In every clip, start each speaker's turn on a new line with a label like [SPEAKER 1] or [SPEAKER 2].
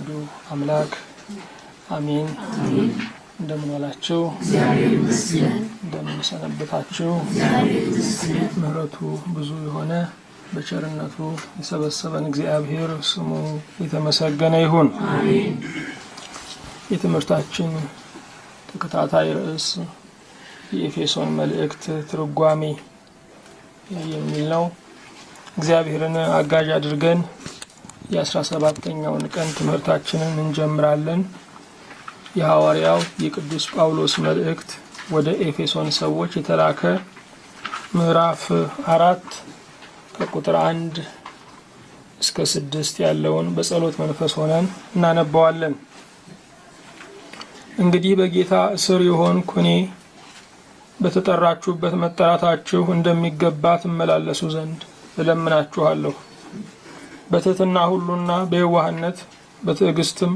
[SPEAKER 1] አንዱ አምላክ አሜን። እንደምን ዋላችሁ? እንደምን ሰነበታችሁ? ምሕረቱ ብዙ የሆነ በቸርነቱ የሰበሰበን እግዚአብሔር ስሙ የተመሰገነ ይሁን። የትምህርታችን ተከታታይ ርዕስ የኤፌሶን መልእክት ትርጓሜ የሚል ነው። እግዚአብሔርን አጋዥ አድርገን የ17ኛውን ቀን ትምህርታችንን እንጀምራለን። የሐዋርያው የቅዱስ ጳውሎስ መልእክት ወደ ኤፌሶን ሰዎች የተላከ ምዕራፍ 4 ከቁጥር 1 እስከ 6 ያለውን በጸሎት መንፈስ ሆነን እናነባዋለን። እንግዲህ በጌታ እስር የሆንኩ እኔ በተጠራችሁበት መጠራታችሁ እንደሚገባ ትመላለሱ ዘንድ እለምናችኋለሁ። በትሕትና ሁሉና በየዋህነት በትዕግስትም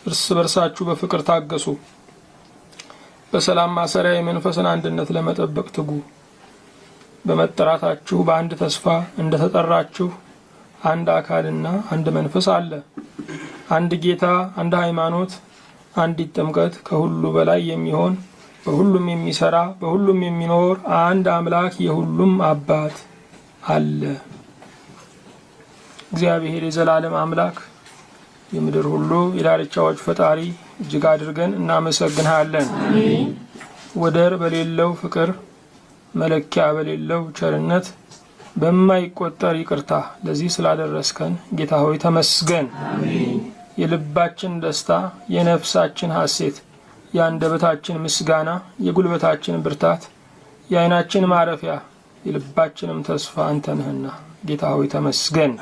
[SPEAKER 1] እርስ በርሳችሁ በፍቅር ታገሱ። በሰላም ማሰሪያ የመንፈስን አንድነት ለመጠበቅ ትጉ። በመጠራታችሁ በአንድ ተስፋ እንደተጠራችሁ አንድ አካልና አንድ መንፈስ አለ። አንድ ጌታ፣ አንድ ሃይማኖት፣ አንዲት ጥምቀት፣ ከሁሉ በላይ የሚሆን በሁሉም የሚሰራ በሁሉም የሚኖር አንድ አምላክ የሁሉም አባት አለ። እግዚአብሔር የዘላለም አምላክ የምድር ሁሉ የዳርቻዎች ፈጣሪ እጅግ አድርገን እናመሰግንሃለን። ወደር በሌለው ፍቅር፣ መለኪያ በሌለው ቸርነት፣ በማይቆጠር ይቅርታ ለዚህ ስላደረስከን ጌታ ሆይ ተመስገን። የልባችን ደስታ፣ የነፍሳችን ሐሴት፣ የአንደበታችን ምስጋና፣ የጉልበታችን ብርታት፣ የዓይናችን ማረፊያ፣ የልባችንም ተስፋ አንተ ነህና ጌታ ሆይ ተመስገን።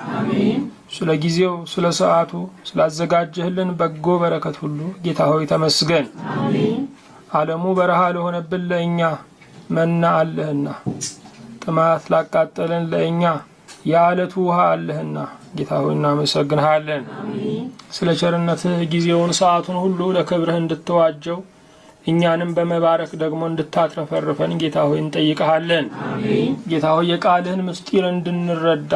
[SPEAKER 1] ስለ ጊዜው፣ ስለ ሰዓቱ፣ ስላዘጋጀህልን በጎ በረከት ሁሉ ጌታ ሆይ ተመስገን። ዓለሙ በረሃ ለሆነብን ለእኛ መና አለህና፣ ጥማት ላቃጠለን ለእኛ የዓለቱ ውሃ አለህና ጌታ ሆይ እናመሰግንሃለን። ስለ ቸርነትህ ጊዜውን ሰዓቱን ሁሉ ለክብርህ እንድትዋጀው እኛንም በመባረክ ደግሞ እንድታትረፈርፈን ጌታ ሆይ እንጠይቀሃለን። ጌታ ሆይ የቃልህን ምስጢር እንድንረዳ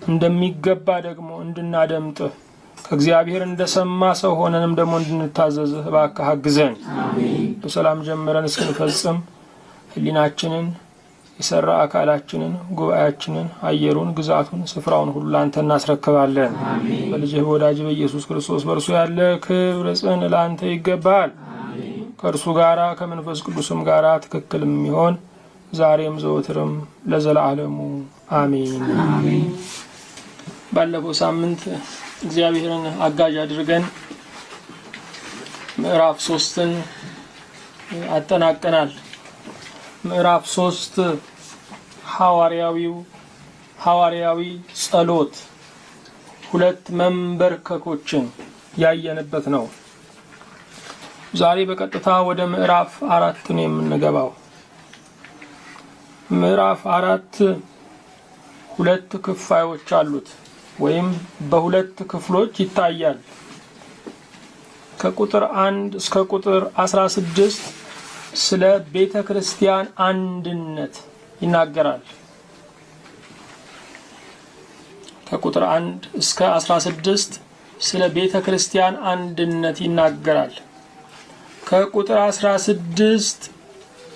[SPEAKER 1] እንደሚገባ ደግሞ እንድናደምጥህ ከእግዚአብሔር እንደሰማ ሰው ሆነንም ደግሞ እንድንታዘዝህ እባክህ አግዘን። በሰላም ጀምረን እስክንፈጽም ሕሊናችንን፣ የሰራ አካላችንን፣ ጉባኤያችንን፣ አየሩን፣ ግዛቱን፣ ስፍራውን ሁሉ ለአንተ እናስረክባለን። በልጅህ በወዳጅ በኢየሱስ ክርስቶስ በእርሱ ያለ ክብር ጽን ለአንተ ይገባል። ከእርሱ ጋራ ከመንፈስ ቅዱስም ጋራ ትክክል የሚሆን ዛሬም ዘወትርም ለዘላለሙ አሜን። ባለፈው ሳምንት እግዚአብሔርን አጋዥ አድርገን ምዕራፍ 3ን አጠናቀናል። ምዕራፍ 3 ሐዋርያዊ ጸሎት፣ ሁለት መንበርከኮችን ያየንበት ነው። ዛሬ በቀጥታ ወደ ምዕራፍ 4 ነው የምንገባው። ምዕራፍ 4 ሁለት ክፍሎች አሉት፣ ወይም በሁለት ክፍሎች ይታያል። ከቁጥር 1 እስከ ቁጥር 16 ስለ ቤተ ክርስቲያን አንድነት ይናገራል። ከቁጥር 1 እስከ 16 ስለ ቤተ ክርስቲያን አንድነት ይናገራል። ከቁጥር 16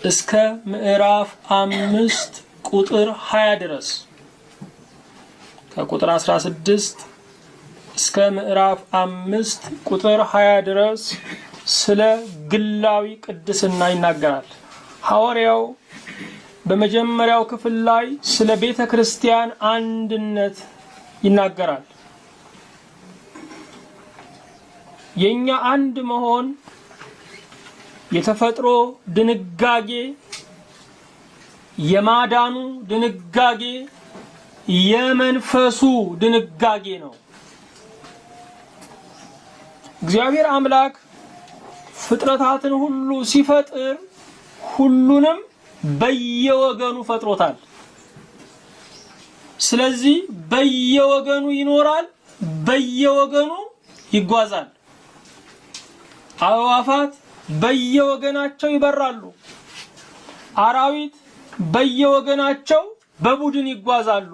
[SPEAKER 1] እስከ ምዕራፍ 5 ቁጥር 20 ድረስ ከቁጥር 16 እስከ ምዕራፍ 5 ቁጥር 20 ድረስ ስለ ግላዊ ቅድስና ይናገራል። ሐዋርያው በመጀመሪያው ክፍል ላይ ስለ ቤተ ክርስቲያን አንድነት ይናገራል። የኛ አንድ መሆን የተፈጥሮ ድንጋጌ፣ የማዳኑ ድንጋጌ፣ የመንፈሱ ድንጋጌ ነው። እግዚአብሔር አምላክ ፍጥረታትን ሁሉ ሲፈጥር ሁሉንም በየወገኑ ፈጥሮታል። ስለዚህ በየወገኑ ይኖራል፣ በየወገኑ ይጓዛል። አዕዋፋት በየወገናቸው ይበራሉ። አራዊት በየወገናቸው በቡድን ይጓዛሉ።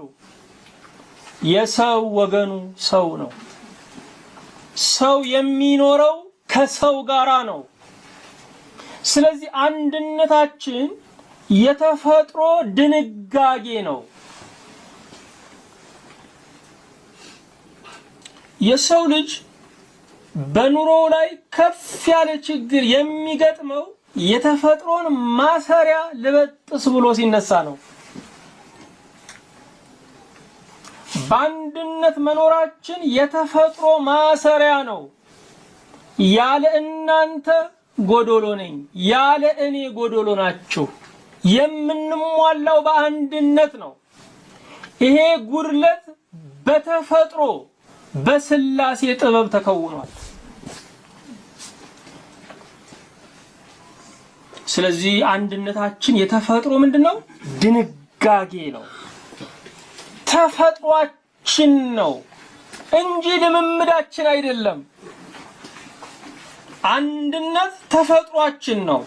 [SPEAKER 1] የሰው ወገኑ ሰው ነው። ሰው የሚኖረው ከሰው ጋራ ነው። ስለዚህ አንድነታችን የተፈጥሮ ድንጋጌ ነው። የሰው ልጅ በኑሮ ላይ ከፍ ያለ ችግር የሚገጥመው የተፈጥሮን ማሰሪያ ልበጥስ ብሎ ሲነሳ ነው። በአንድነት መኖራችን የተፈጥሮ ማሰሪያ ነው። ያለ እናንተ ጎዶሎ ነኝ፣ ያለ እኔ ጎዶሎ ናችሁ። የምንሟላው በአንድነት ነው። ይሄ ጉድለት በተፈጥሮ በስላሴ ጥበብ ተከውኗል። ስለዚህ አንድነታችን የተፈጥሮ ምንድነው? ድንጋጌ ነው። ተፈጥሯችን ነው እንጂ ልምምዳችን አይደለም። አንድነት ተፈጥሯችን ነው፣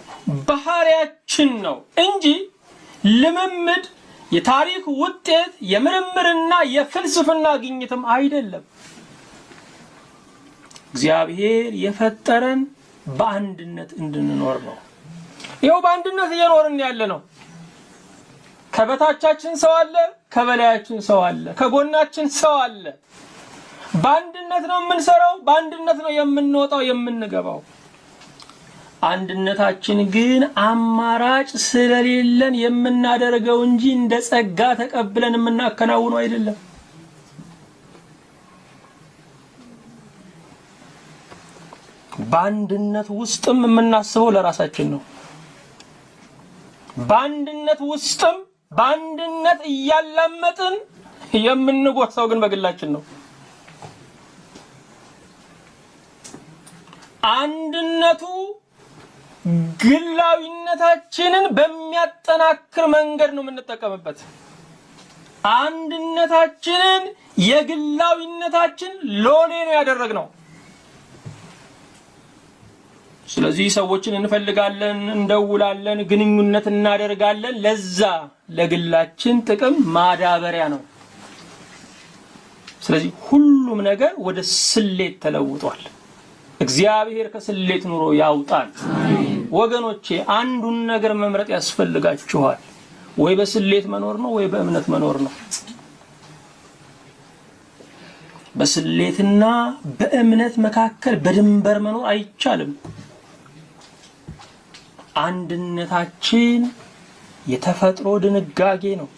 [SPEAKER 1] ባህሪያችን ነው እንጂ ልምምድ የታሪክ ውጤት የምርምርና የፍልስፍና ግኝትም አይደለም። እግዚአብሔር የፈጠረን በአንድነት እንድንኖር ነው። ይኸው በአንድነት እየኖርን ያለ ነው። ከበታቻችን ሰው አለ፣ ከበላያችን ሰው አለ፣ ከጎናችን ሰው አለ። በአንድነት ነው የምንሰራው፣ በአንድነት ነው የምንወጣው የምንገባው። አንድነታችን ግን አማራጭ ስለሌለን የምናደርገው እንጂ እንደ ጸጋ ተቀብለን የምናከናውነው አይደለም። በአንድነት ውስጥም የምናስበው ለራሳችን ነው። በአንድነት ውስጥም በአንድነት እያላመጥን የምንጎሳው ግን በግላችን ነው። አንድነቱ ግላዊነታችንን በሚያጠናክር መንገድ ነው የምንጠቀምበት። አንድነታችንን የግላዊነታችን ሎሌ ነው ያደረግነው። ስለዚህ ሰዎችን እንፈልጋለን፣ እንደውላለን፣ ግንኙነት እናደርጋለን። ለዛ ለግላችን ጥቅም ማዳበሪያ ነው። ስለዚህ ሁሉም ነገር ወደ ስሌት ተለውጧል። እግዚአብሔር ከስሌት ኑሮ ያውጣል። ወገኖቼ አንዱን ነገር መምረጥ ያስፈልጋችኋል። ወይ በስሌት መኖር ነው ወይ በእምነት መኖር ነው። በስሌትና በእምነት መካከል በድንበር መኖር አይቻልም። አንድነታችን የተፈጥሮ ድንጋጌ ነው።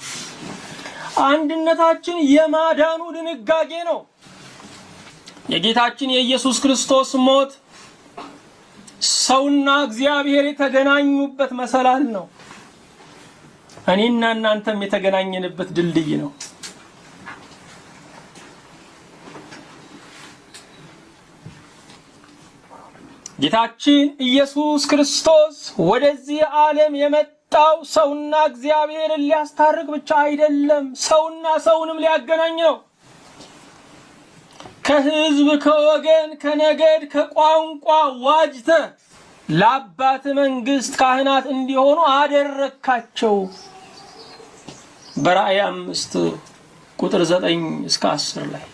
[SPEAKER 1] አንድነታችን የማዳኑ ድንጋጌ ነው። የጌታችን የኢየሱስ ክርስቶስ ሞት ሰውና እግዚአብሔር የተገናኙበት መሰላል ነው። እኔና እናንተም የተገናኘንበት ድልድይ ነው። ጌታችን ኢየሱስ ክርስቶስ ወደዚህ ዓለም የመጣው ሰውና እግዚአብሔርን ሊያስታርቅ ብቻ አይደለም፣ ሰውና ሰውንም ሊያገናኝ ነው። ከህዝብ፣ ከወገን፣ ከነገድ፣ ከቋንቋ ዋጅተ ለአባት መንግስት ካህናት እንዲሆኑ አደረካቸው። በራእይ 5 ቁጥር 9 እስከ 10 ላይ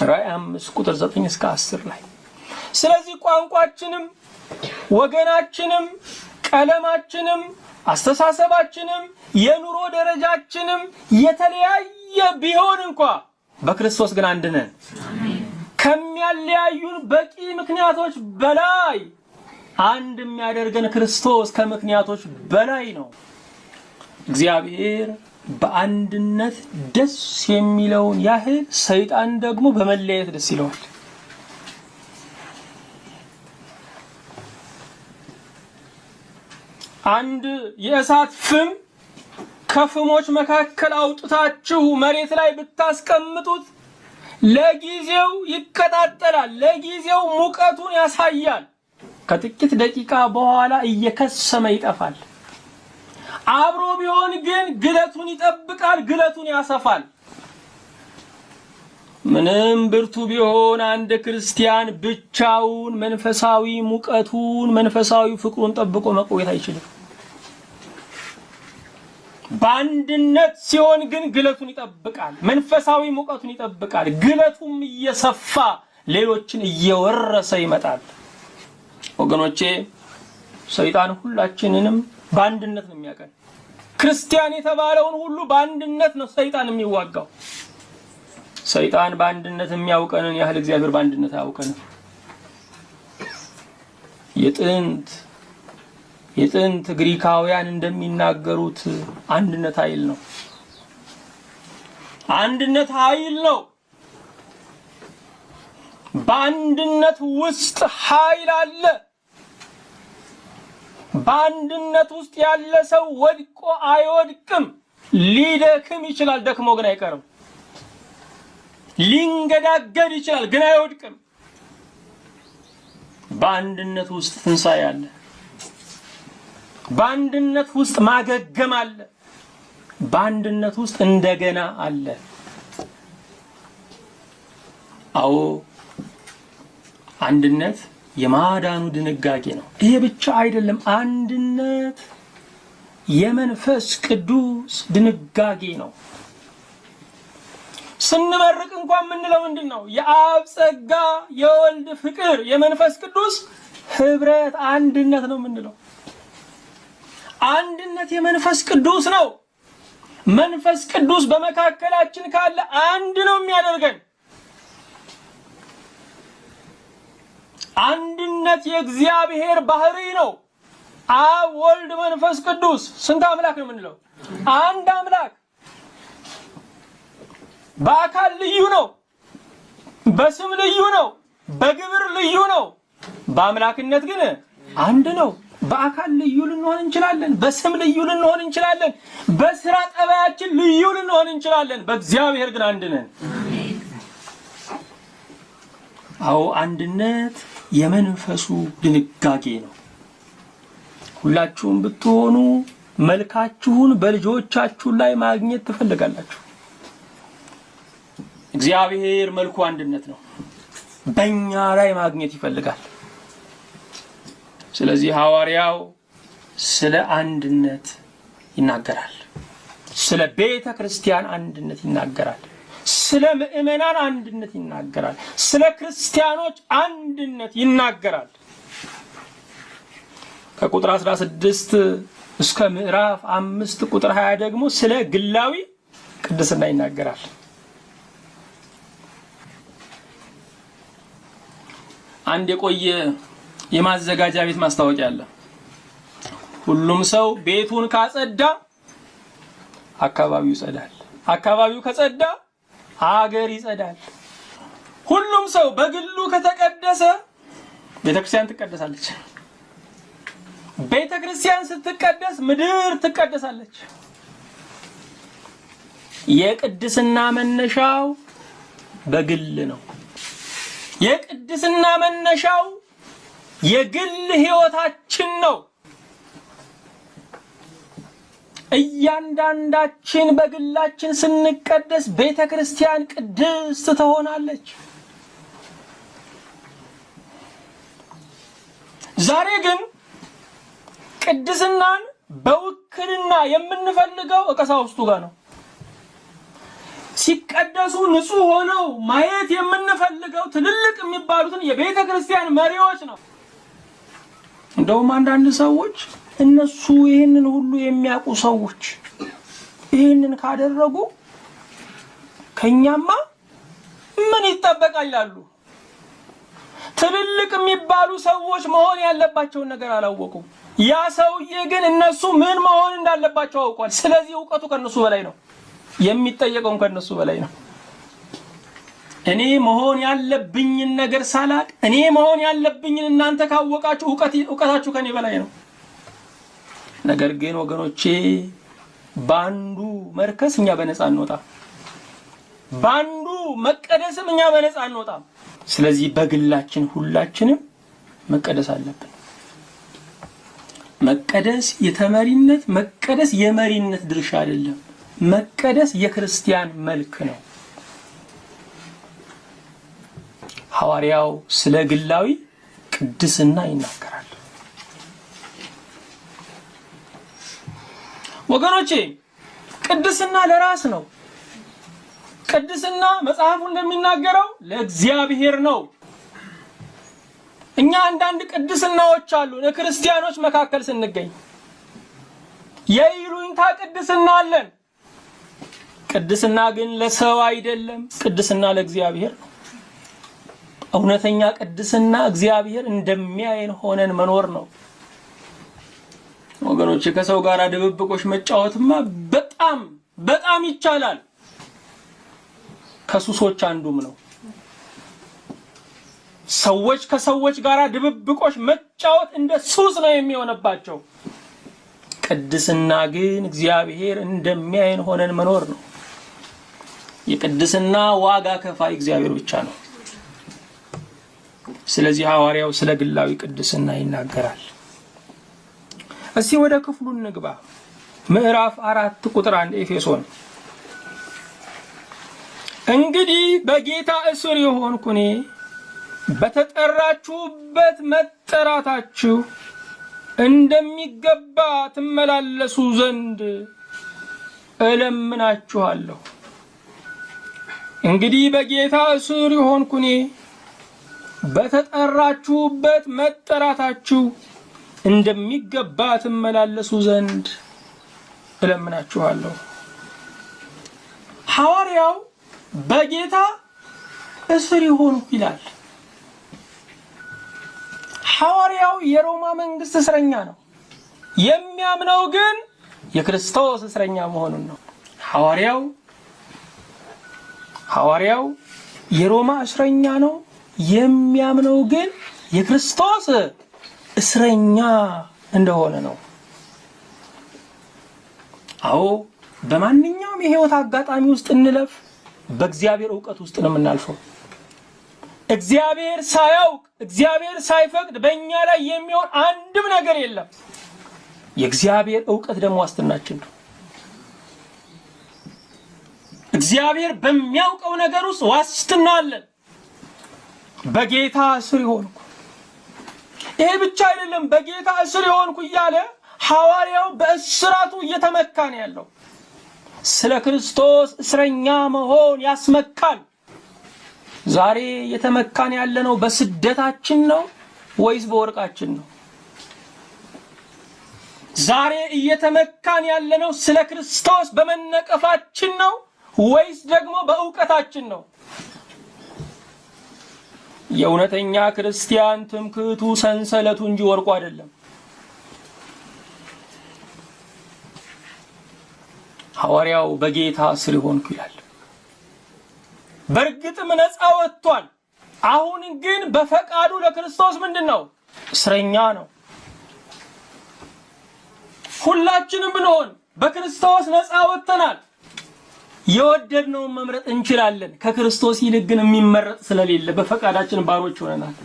[SPEAKER 1] ራእይ 5 ቁጥር 9 እስከ 10 ላይ። ስለዚህ ቋንቋችንም ወገናችንም ቀለማችንም አስተሳሰባችንም የኑሮ ደረጃችንም የተለያየ ቢሆን እንኳን በክርስቶስ ግን አንድ ነን። ከሚያለያዩን በቂ ምክንያቶች በላይ አንድ የሚያደርገን ክርስቶስ ከምክንያቶች በላይ ነው። እግዚአብሔር በአንድነት ደስ የሚለውን ያህል ሰይጣን ደግሞ በመለየት ደስ ይለዋል። አንድ የእሳት ፍም ከፍሞች መካከል አውጥታችሁ መሬት ላይ ብታስቀምጡት ለጊዜው ይቀጣጠላል፣ ለጊዜው ሙቀቱን ያሳያል። ከጥቂት ደቂቃ በኋላ እየከሰመ ይጠፋል። አብሮ ቢሆን ግን ግለቱን ይጠብቃል፣ ግለቱን ያሰፋል። ምንም ብርቱ ቢሆን አንድ ክርስቲያን ብቻውን መንፈሳዊ ሙቀቱን መንፈሳዊ ፍቅሩን ጠብቆ መቆየት አይችልም። በአንድነት ሲሆን ግን ግለቱን ይጠብቃል፣ መንፈሳዊ ሙቀቱን ይጠብቃል። ግለቱም እየሰፋ ሌሎችን እየወረሰ ይመጣል። ወገኖቼ ሰይጣን ሁላችንንም በአንድነት ነው የሚያቀን። ክርስቲያን የተባለውን ሁሉ በአንድነት ነው ሰይጣን የሚዋጋው። ሰይጣን በአንድነት የሚያውቀንን ያህል እግዚአብሔር በአንድነት አያውቀንም። የጥንት ግሪካውያን እንደሚናገሩት አንድነት ኃይል ነው። አንድነት ኃይል ነው። በአንድነት ውስጥ ኃይል አለ። በአንድነት ውስጥ ያለ ሰው ወድቆ አይወድቅም። ሊደክም ይችላል፣ ደክሞ ግን አይቀርም። ሊንገዳገድ ይችላል፣ ግን አይወድቅም። በአንድነት ውስጥ ትንሣኤ አለ። በአንድነት ውስጥ ማገገም አለ። በአንድነት ውስጥ እንደገና አለ። አዎ አንድነት የማዳኑ ድንጋጌ ነው። ይሄ ብቻ አይደለም። አንድነት የመንፈስ ቅዱስ ድንጋጌ ነው። ስንመርቅ እንኳን የምንለው ምንድን ነው? የአብ ጸጋ፣ የወልድ ፍቅር፣ የመንፈስ ቅዱስ ህብረት አንድነት ነው የምንለው። አንድነት የመንፈስ ቅዱስ ነው። መንፈስ ቅዱስ በመካከላችን ካለ አንድ ነው የሚያደርገን። አንድነት የእግዚአብሔር ባህሪ ነው። አብ፣ ወልድ፣ መንፈስ ቅዱስ ስንት አምላክ ነው የምንለው? አንድ አምላክ። በአካል ልዩ ነው፣ በስም ልዩ ነው፣ በግብር ልዩ ነው። በአምላክነት ግን አንድ ነው። በአካል ልዩ ልንሆን እንችላለን፣ በስም ልዩ ልንሆን እንችላለን፣ በስራ ጠባያችን ልዩ ልንሆን እንችላለን። በእግዚአብሔር ግን አንድ ነን። አዎ አንድነት የመንፈሱ ድንጋጌ ነው። ሁላችሁም ብትሆኑ መልካችሁን በልጆቻችሁ ላይ ማግኘት ትፈልጋላችሁ። እግዚአብሔር መልኩ አንድነት ነው፣ በእኛ ላይ ማግኘት ይፈልጋል። ስለዚህ ሐዋርያው ስለ አንድነት ይናገራል። ስለ ቤተ ክርስቲያን አንድነት ይናገራል። ስለ ምእመናን አንድነት ይናገራል። ስለ ክርስቲያኖች አንድነት ይናገራል። ከቁጥር 16 እስከ ምዕራፍ 5 ቁጥር 20 ደግሞ ስለ ግላዊ ቅድስና ይናገራል። አንድ የቆየ የማዘጋጃ ቤት ማስታወቂያ አለ። ሁሉም ሰው ቤቱን ካጸዳ አካባቢው ይጸዳል፣ አካባቢው ከጸዳ አገር ይጸዳል። ሁሉም ሰው በግሉ ከተቀደሰ ቤተክርስቲያን ትቀደሳለች። ቤተክርስቲያን ስትቀደስ ምድር ትቀደሳለች። የቅድስና መነሻው በግል ነው። የቅድስና መነሻው የግል ህይወታችን ነው። እያንዳንዳችን በግላችን ስንቀደስ ቤተክርስቲያን ቅድስት ትሆናለች። ዛሬ ግን ቅድስናን በውክልና የምንፈልገው ቀሳውስቱ ጋር ነው። ሲቀደሱ ንጹህ ሆነው ማየት የምንፈልገው ትልልቅ የሚባሉትን የቤተክርስቲያን መሪዎች ነው። እንደውም አንዳንድ ሰዎች እነሱ ይህንን ሁሉ የሚያውቁ ሰዎች ይህንን ካደረጉ ከኛማ ምን ይጠበቃል ይላሉ። ትልልቅ የሚባሉ ሰዎች መሆን ያለባቸውን ነገር አላወቁም። ያ ሰውዬ ግን እነሱ ምን መሆን እንዳለባቸው አውቋል። ስለዚህ ዕውቀቱ ከነሱ በላይ ነው፣ የሚጠየቀውም ከነሱ በላይ ነው። እኔ መሆን ያለብኝን ነገር ሳላቅ እኔ መሆን ያለብኝን እናንተ ካወቃችሁ ዕውቀታችሁ ከኔ በላይ ነው። ነገር ግን ወገኖቼ ባንዱ መርከስ እኛ በነፃ እንወጣም፣ ባንዱ መቀደስም እኛ በነፃ እንወጣም። ስለዚህ በግላችን ሁላችንም መቀደስ አለብን። መቀደስ የተመሪነት መቀደስ የመሪነት ድርሻ አይደለም። መቀደስ የክርስቲያን መልክ ነው። ሐዋርያው ስለ ግላዊ ቅድስና ይናገራል። ወገኖቼ ቅድስና ለራስ ነው። ቅድስና መጽሐፉ እንደሚናገረው ለእግዚአብሔር ነው። እኛ አንዳንድ ቅድስናዎች አሉ ለክርስቲያኖች መካከል ስንገኝ የይሉኝታ ቅድስና አለን። ቅድስና ግን ለሰው አይደለም፣ ቅድስና ለእግዚአብሔር ነው። እውነተኛ ቅድስና እግዚአብሔር እንደሚያየን ሆነን መኖር ነው። ወገኖች ከሰው ጋር ድብብቆሽ መጫወትማ በጣም ይቻላል። ከሱሶች አንዱም ነው። ሰዎች ከሰዎች ጋር ድብብቆሽ መጫወት እንደ ሱስ ነው የሚሆነባቸው። ቅድስና ግን እግዚአብሔር እንደሚያየን ሆነን መኖር ነው። የቅድስና ዋጋ ከፋይ እግዚአብሔር ብቻ ነው። ስለዚህ ሐዋርያው ስለ ግላዊ ቅድስና ይናገራል። እስቲ ወደ ክፍሉ እንግባ። ምዕራፍ 4 ቁጥር 1 ኤፌሶን። እንግዲህ በጌታ እስር የሆንኩ እኔ በተጠራችሁበት መጠራታችሁ እንደሚገባ ትመላለሱ ዘንድ እለምናችኋለሁ። እንግዲህ በጌታ እስር የሆንኩ እኔ በተጠራችሁበት መጠራታችሁ እንደሚገባ ትመላለሱ ዘንድ እለምናችኋለሁ። ሐዋርያው በጌታ እስር የሆንኩ ይላል። ሐዋርያው የሮማ መንግስት እስረኛ ነው። የሚያምነው ግን የክርስቶስ እስረኛ መሆኑን ነው። ሐዋርያው የሮማ እስረኛ ነው። የሚያምነው ግን የክርስቶስ እስረኛ እንደሆነ ነው። አዎ በማንኛውም የህይወት አጋጣሚ ውስጥ እንለፍ፣ በእግዚአብሔር ዕውቀት ውስጥ ነው የምናልፈው። እግዚአብሔር ሳያውቅ እግዚአብሔር ሳይፈቅድ በእኛ ላይ የሚሆን አንድም ነገር የለም። የእግዚአብሔር ዕውቀት ደግሞ ዋስትናችን ነው። እግዚአብሔር በሚያውቀው ነገር ውስጥ ዋስትና አለን። በጌታ እስር የሆንኩ። ይሄ ብቻ አይደለም። በጌታ እስር የሆንኩ እያለ ሐዋርያው በእስራቱ እየተመካ ነው ያለው። ስለ ክርስቶስ እስረኛ መሆን ያስመካል። ዛሬ እየተመካን ያለነው በስደታችን ነው ወይስ በወርቃችን ነው? ዛሬ እየተመካን ያለነው ስለ ክርስቶስ በመነቀፋችን ነው ወይስ ደግሞ በእውቀታችን ነው? የእውነተኛ ክርስቲያን ትምክህቱ ሰንሰለቱ እንጂ ወርቁ አይደለም። ሐዋርያው በጌታ እስር የሆንኩ ይላል። በእርግጥም ነፃ ወጥቷል። አሁን ግን በፈቃዱ ለክርስቶስ ምንድነው? እስረኛ ነው። ሁላችንም ብንሆን በክርስቶስ ነፃ ወጥተናል። የወደድነውን መምረጥ እንችላለን። ከክርስቶስ ይልቅ ግን የሚመረጥ ስለሌለ በፈቃዳችን ባሮች ሆነናል።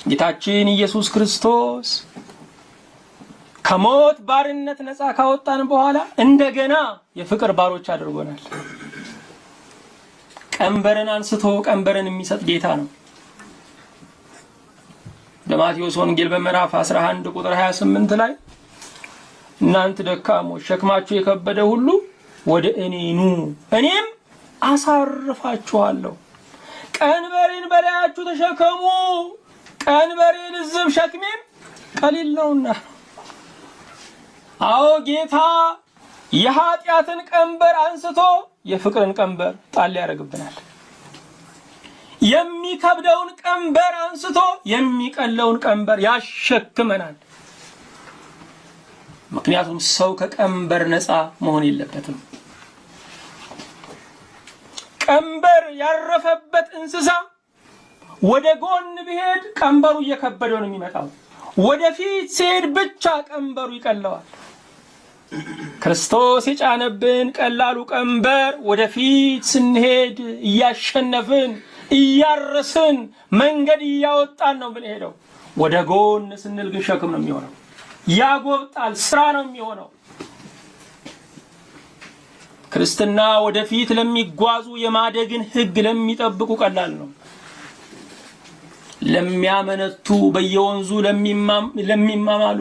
[SPEAKER 1] ጌታችን ኢየሱስ ክርስቶስ ከሞት ባርነት ነፃ ካወጣን በኋላ እንደገና የፍቅር ባሮች አድርጎናል። ቀንበርን አንስቶ ቀንበርን የሚሰጥ ጌታ ነው። በማቴዎስ ወንጌል በምዕራፍ 11 ቁጥር 28 ላይ እናንተ ደካሞች ሸክማችሁ የከበደ ሁሉ ወደ እኔ ኑ እኔም አሳርፋችኋለሁ። ቀንበሬን በላያችሁ ተሸከሙ፣ ቀንበሬን ልዝብ ሸክሜም ቀሊል ነውና። አዎ ጌታ የኃጢአትን ቀንበር አንስቶ የፍቅርን ቀንበር ጣል ያደርግብናል። የሚከብደውን ቀንበር አንስቶ የሚቀለውን ቀንበር ያሸክመናል። ምክንያቱም ሰው ከቀንበር ነፃ መሆን የለበትም። ቀንበር ያረፈበት እንስሳ ወደ ጎን ቢሄድ ቀንበሩ እየከበደው ነው የሚመጣው። ወደፊት ሲሄድ ብቻ ቀንበሩ ይቀለዋል። ክርስቶስ የጫነብን ቀላሉ ቀንበር ወደፊት ስንሄድ እያሸነፍን እያረስን መንገድ እያወጣን ነው ብንሄደው፣ ወደ ጎን ስንል ግን ሸክም ነው የሚሆነው። ያጎብጣል፣ ስራ ነው የሚሆነው። ክርስትና ወደፊት ለሚጓዙ የማደግን ሕግ ለሚጠብቁ ቀላል ነው። ለሚያመነቱ በየወንዙ ለሚማማሉ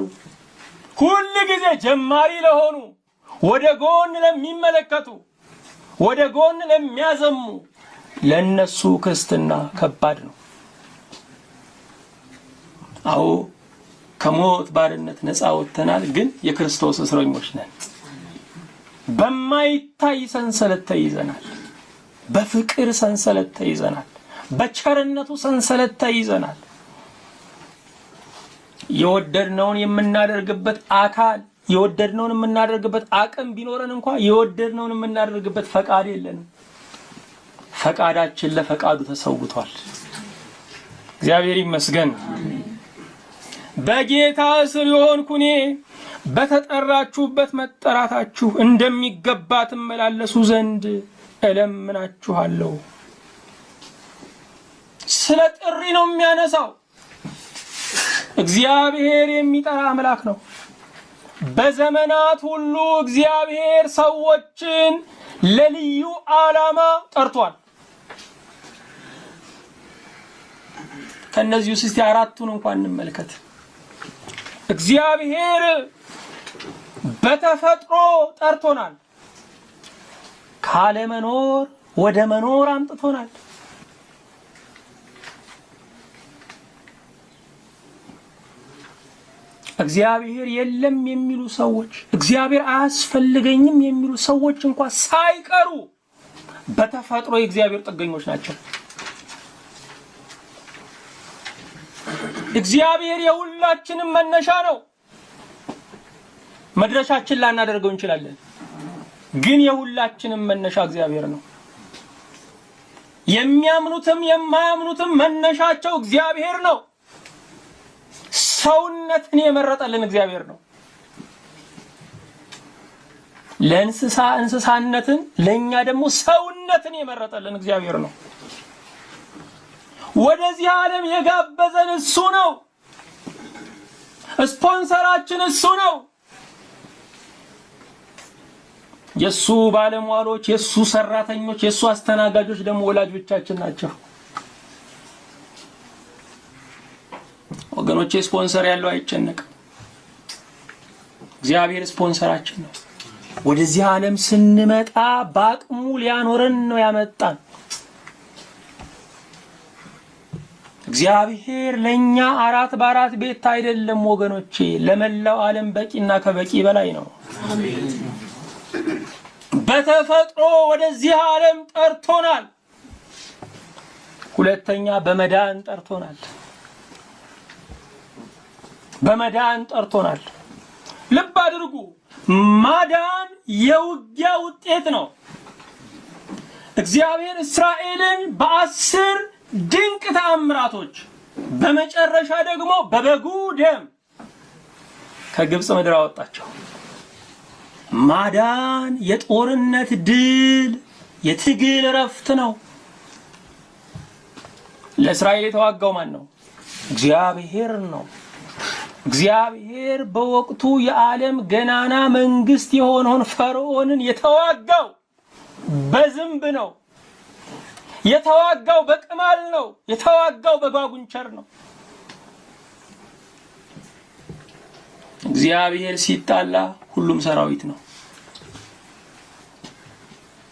[SPEAKER 1] ሁሉ ጊዜ ጀማሪ ለሆኑ ወደ ጎን ለሚመለከቱ ወደ ጎን ለሚያዘሙ ለነሱ ክርስትና ከባድ ነው። አዎ ከሞት ባርነት ነፃ ወጥተናል፣ ግን የክርስቶስ እስረኞች ነን። በማይታይ ሰንሰለት ተይዘናል። በፍቅር ሰንሰለት ተይዘናል። በቸርነቱ ሰንሰለት ተይዘናል። የወደድነውን የምናደርግበት አካል፣ የወደድነውን የምናደርግበት አቅም ቢኖረን እንኳን የወደድነውን የምናደርግበት ፈቃድ የለንም። ፈቃዳችን ለፈቃዱ ተሰውቷል። እግዚአብሔር ይመስገን። በጌታ እስር የሆንኩ እኔ በተጠራችሁበት መጠራታችሁ እንደሚገባ ትመላለሱ ዘንድ እለምናችኋለሁ። ስለ ጥሪ ነው የሚያነሳው። እግዚአብሔር የሚጠራ አምላክ ነው። በዘመናት ሁሉ እግዚአብሔር ሰዎችን ለልዩ ዓላማ ጠርቷል። ከነዚህ ውስጥ አራቱን እንኳን እንመልከት። እግዚአብሔር በተፈጥሮ ጠርቶናል። ካለ መኖር ወደ መኖር አምጥቶናል። እግዚአብሔር የለም የሚሉ ሰዎች፣ እግዚአብሔር አያስፈልገኝም የሚሉ ሰዎች እንኳን ሳይቀሩ በተፈጥሮ የእግዚአብሔር ጥገኞች ናቸው። እግዚአብሔር የሁላችንም መነሻ ነው። መድረሻችን ላናደርገው እንችላለን፣ ግን የሁላችንም መነሻ እግዚአብሔር ነው። የሚያምኑትም የማያምኑትም መነሻቸው እግዚአብሔር ነው። ሰውነትን የመረጠልን እግዚአብሔር ነው። ለእንስሳ እንስሳነትን፣ ለኛ ደግሞ ሰውነትን የመረጠልን እግዚአብሔር ነው። ወደዚህ ዓለም የጋበዘን እሱ ነው። ስፖንሰራችን እሱ ነው። የሱ ባለሟሎች፣ የሱ ሰራተኞች፣ የሱ አስተናጋጆች ደግሞ ወላጆቻችን ናቸው። ወገኖቼ ስፖንሰር ያለው አይጨነቅም። እግዚአብሔር ስፖንሰራችን ነው። ወደዚህ ዓለም ስንመጣ በአቅሙ ሊያኖረን ነው ያመጣን። እግዚአብሔር ለኛ 4 በ4 ቤት አይደለም ወገኖቼ፣ ለመላው ዓለም በቂና ከበቂ በላይ ነው። አሜን። በተፈጥሮ ወደዚህ ዓለም ጠርቶናል። ሁለተኛ በመዳን ጠርቶናል። በመዳን ጠርቶናል። ልብ አድርጉ፣ ማዳን የውጊያ ውጤት ነው። እግዚአብሔር እስራኤልን በ10 ድንቅ ተአምራቶች በመጨረሻ ደግሞ በበጉ ደም ከግብጽ ምድር አወጣቸው። ማዳን የጦርነት ድል፣ የትግል ረፍት ነው። ለእስራኤል የተዋጋው ማን ነው? እግዚአብሔር ነው። እግዚአብሔር በወቅቱ የዓለም ገናና መንግስት የሆነውን ፈርዖንን የተዋጋው በዝንብ ነው። የተዋጋው በቅማል ነው። የተዋጋው በጓጉንቸር ነው። እግዚአብሔር ሲጣላ ሁሉም ሰራዊት ነው።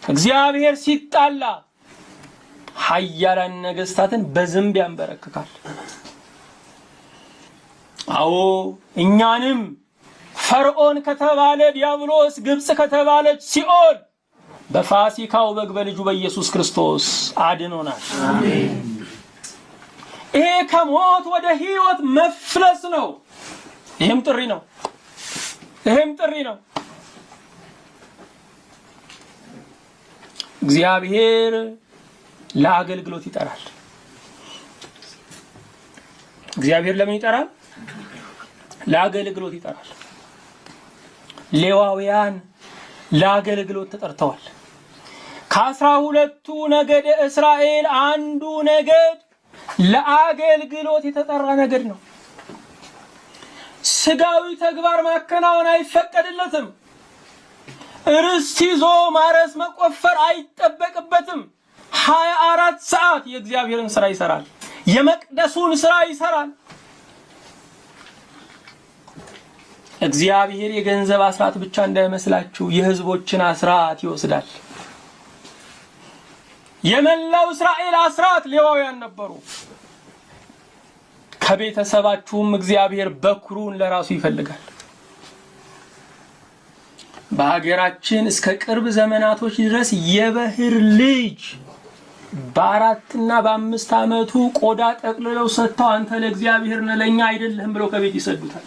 [SPEAKER 1] እግዚአብሔር ሲጣላ ኃያላን ነገስታትን በዝንብ ያንበረክካል። አዎ እኛንም ፈርዖን ከተባለ ዲያብሎስ፣ ግብጽ ከተባለች ሲኦል በፋሲካው በግ በልጁ በኢየሱስ ክርስቶስ አድኖናል። አሜን። ይሄ ከሞት ወደ ህይወት መፍለስ ነው። ይሄም ጥሪ ነው። ይሄም ጥሪ ነው። እግዚአብሔር ለአገልግሎት ይጠራል። እግዚአብሔር ለምን ይጠራል? ለአገልግሎት ይጠራል። ሌዋውያን ለአገልግሎት ተጠርተዋል። ከ12ቱ ነገደ እስራኤል አንዱ ነገድ ለአገልግሎት የተጠራ ነገድ ነው። ስጋዊ ተግባር ማከናወን አይፈቀድለትም። ርስት ይዞ ማረስ መቆፈር አይጠበቅበትም። 24 ሰዓት የእግዚአብሔርን ስራ ይሰራል። የመቅደሱን ስራ ይሰራል። እግዚአብሔር የገንዘብ አስራት ብቻ እንዳይመስላችሁ የህዝቦችን አስራት ይወስዳል። የመላው እስራኤል አስራት ሌዋውያን ነበሩ። ከቤተሰባችሁም እግዚአብሔር በኩሩን ለራሱ ይፈልጋል። በሀገራችን እስከ ቅርብ ዘመናቶች ድረስ የበህር ልጅ በ4 እና በ5 ዓመቱ ቆዳ ጠቅልለው ሰጥተው አንተ ለእግዚአብሔር ነህ ለኛ አይደለህም ብለው ከቤት ይሰዱታል።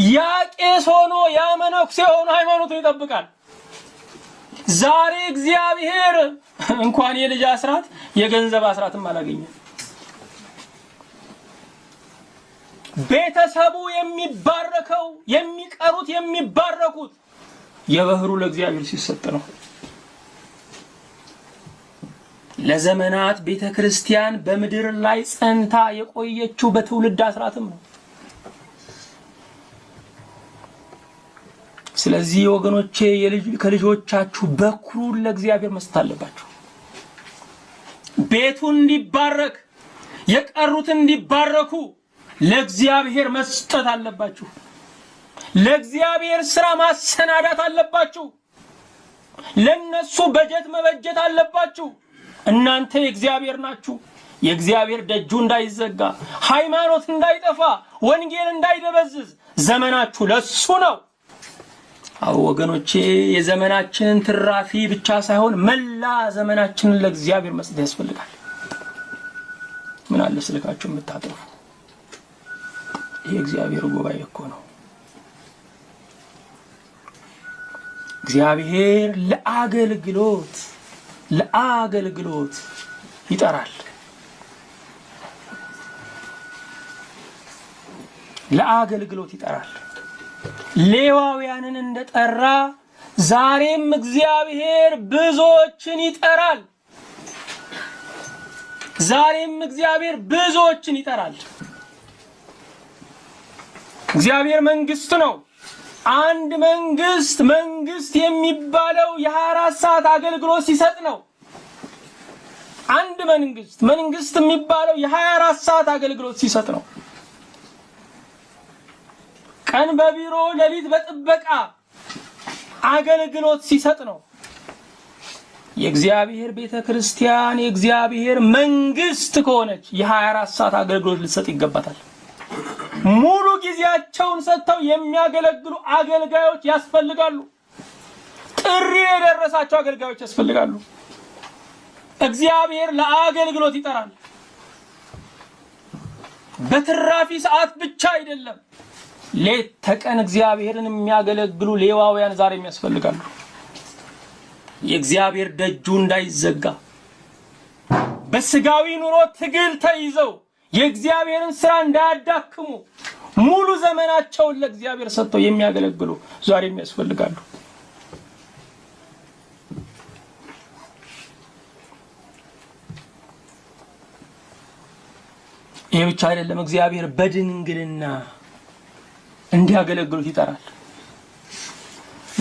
[SPEAKER 1] ያ ቄስ ሆኖ ያ መነኩሴ ሆኖ ሃይማኖቱን ይጠብቃል። ዛሬ እግዚአብሔር እንኳን የልጅ አስራት የገንዘብ አስራትም አላገኘም። ቤተሰቡ የሚባረከው የሚቀሩት የሚባረኩት የበህሩ ለእግዚአብሔር ሲሰጥ ነው። ለዘመናት ቤተክርስቲያን በምድር ላይ ጸንታ የቆየችው በትውልድ አስራትም ነው። ስለዚህ ወገኖቼ ከልጆቻችሁ በኩሩን ለእግዚአብሔር መስጠት አለባችሁ። ቤቱን እንዲባረክ የቀሩት እንዲባረኩ ለእግዚአብሔር መስጠት አለባችሁ። ለእግዚአብሔር ሥራ ማሰናዳት አለባችሁ። ለነሱ በጀት መበጀት አለባችሁ። እናንተ የእግዚአብሔር ናችሁ። የእግዚአብሔር ደጁ እንዳይዘጋ፣ ሃይማኖት እንዳይጠፋ፣ ወንጌል እንዳይደበዝዝ ዘመናችሁ ለሱ ነው። አዎ ወገኖቼ የዘመናችንን ትራፊ ብቻ ሳይሆን መላ ዘመናችንን ለእግዚአብሔር መስጠት ያስፈልጋል። ምን አለ ስልካችሁ የምታጠፉ? የእግዚአብሔር ጉባኤ እኮ ነው። እግዚአብሔር ለአገልግሎት ይጠራል። ለአገልግሎት ይጠራል። ሌዋውያንን እንደጠራ ዛሬም እግዚአብሔር ብዙዎችን ይጠራል። ዛሬም እግዚአብሔር ብዙዎችን ይጠራል። እግዚአብሔር መንግስት ነው። አንድ መንግስት የሚባለው የ24 ሰዓት አገልግሎት ሲሰጥ ነው። አንድ መንግስት የሚባለው የ24 ሰዓት አገልግሎት ሲሰጥ ነው። ቀን በቢሮ ሌሊት በጥበቃ አገልግሎት ሲሰጥ ነው። የእግዚአብሔር ቤተክርስቲያን የእግዚአብሔር መንግስት ከሆነች የ24 ሰዓት አገልግሎት ልትሰጥ ይገባታል። ሙሉ ጊዜያቸውን ሰጥተው የሚያገለግሉ አገልጋዮች ያስፈልጋሉ። ጥሪ የደረሳቸው አገልጋዮች ያስፈልጋሉ። እግዚአብሔር ለአገልግሎት ይጠራል። በትራፊ ሰዓት ብቻ አይደለም። ሌት ተቀን እግዚአብሔርን የሚያገለግሉ ሌዋውያን ዛሬም ያስፈልጋሉ። የእግዚአብሔር ደጁ እንዳይዘጋ በስጋዊ ኑሮ ትግል ተይዘው የእግዚአብሔርን ሥራ እንዳያዳክሙ ሙሉ ዘመናቸውን ለእግዚአብሔር ሰጥተው የሚያገለግሉ ዛሬም ያስፈልጋሉ። ይህ ብቻ አይደለም። እግዚአብሔር በድንግልና እንዲያገለግሉት ይጠራል።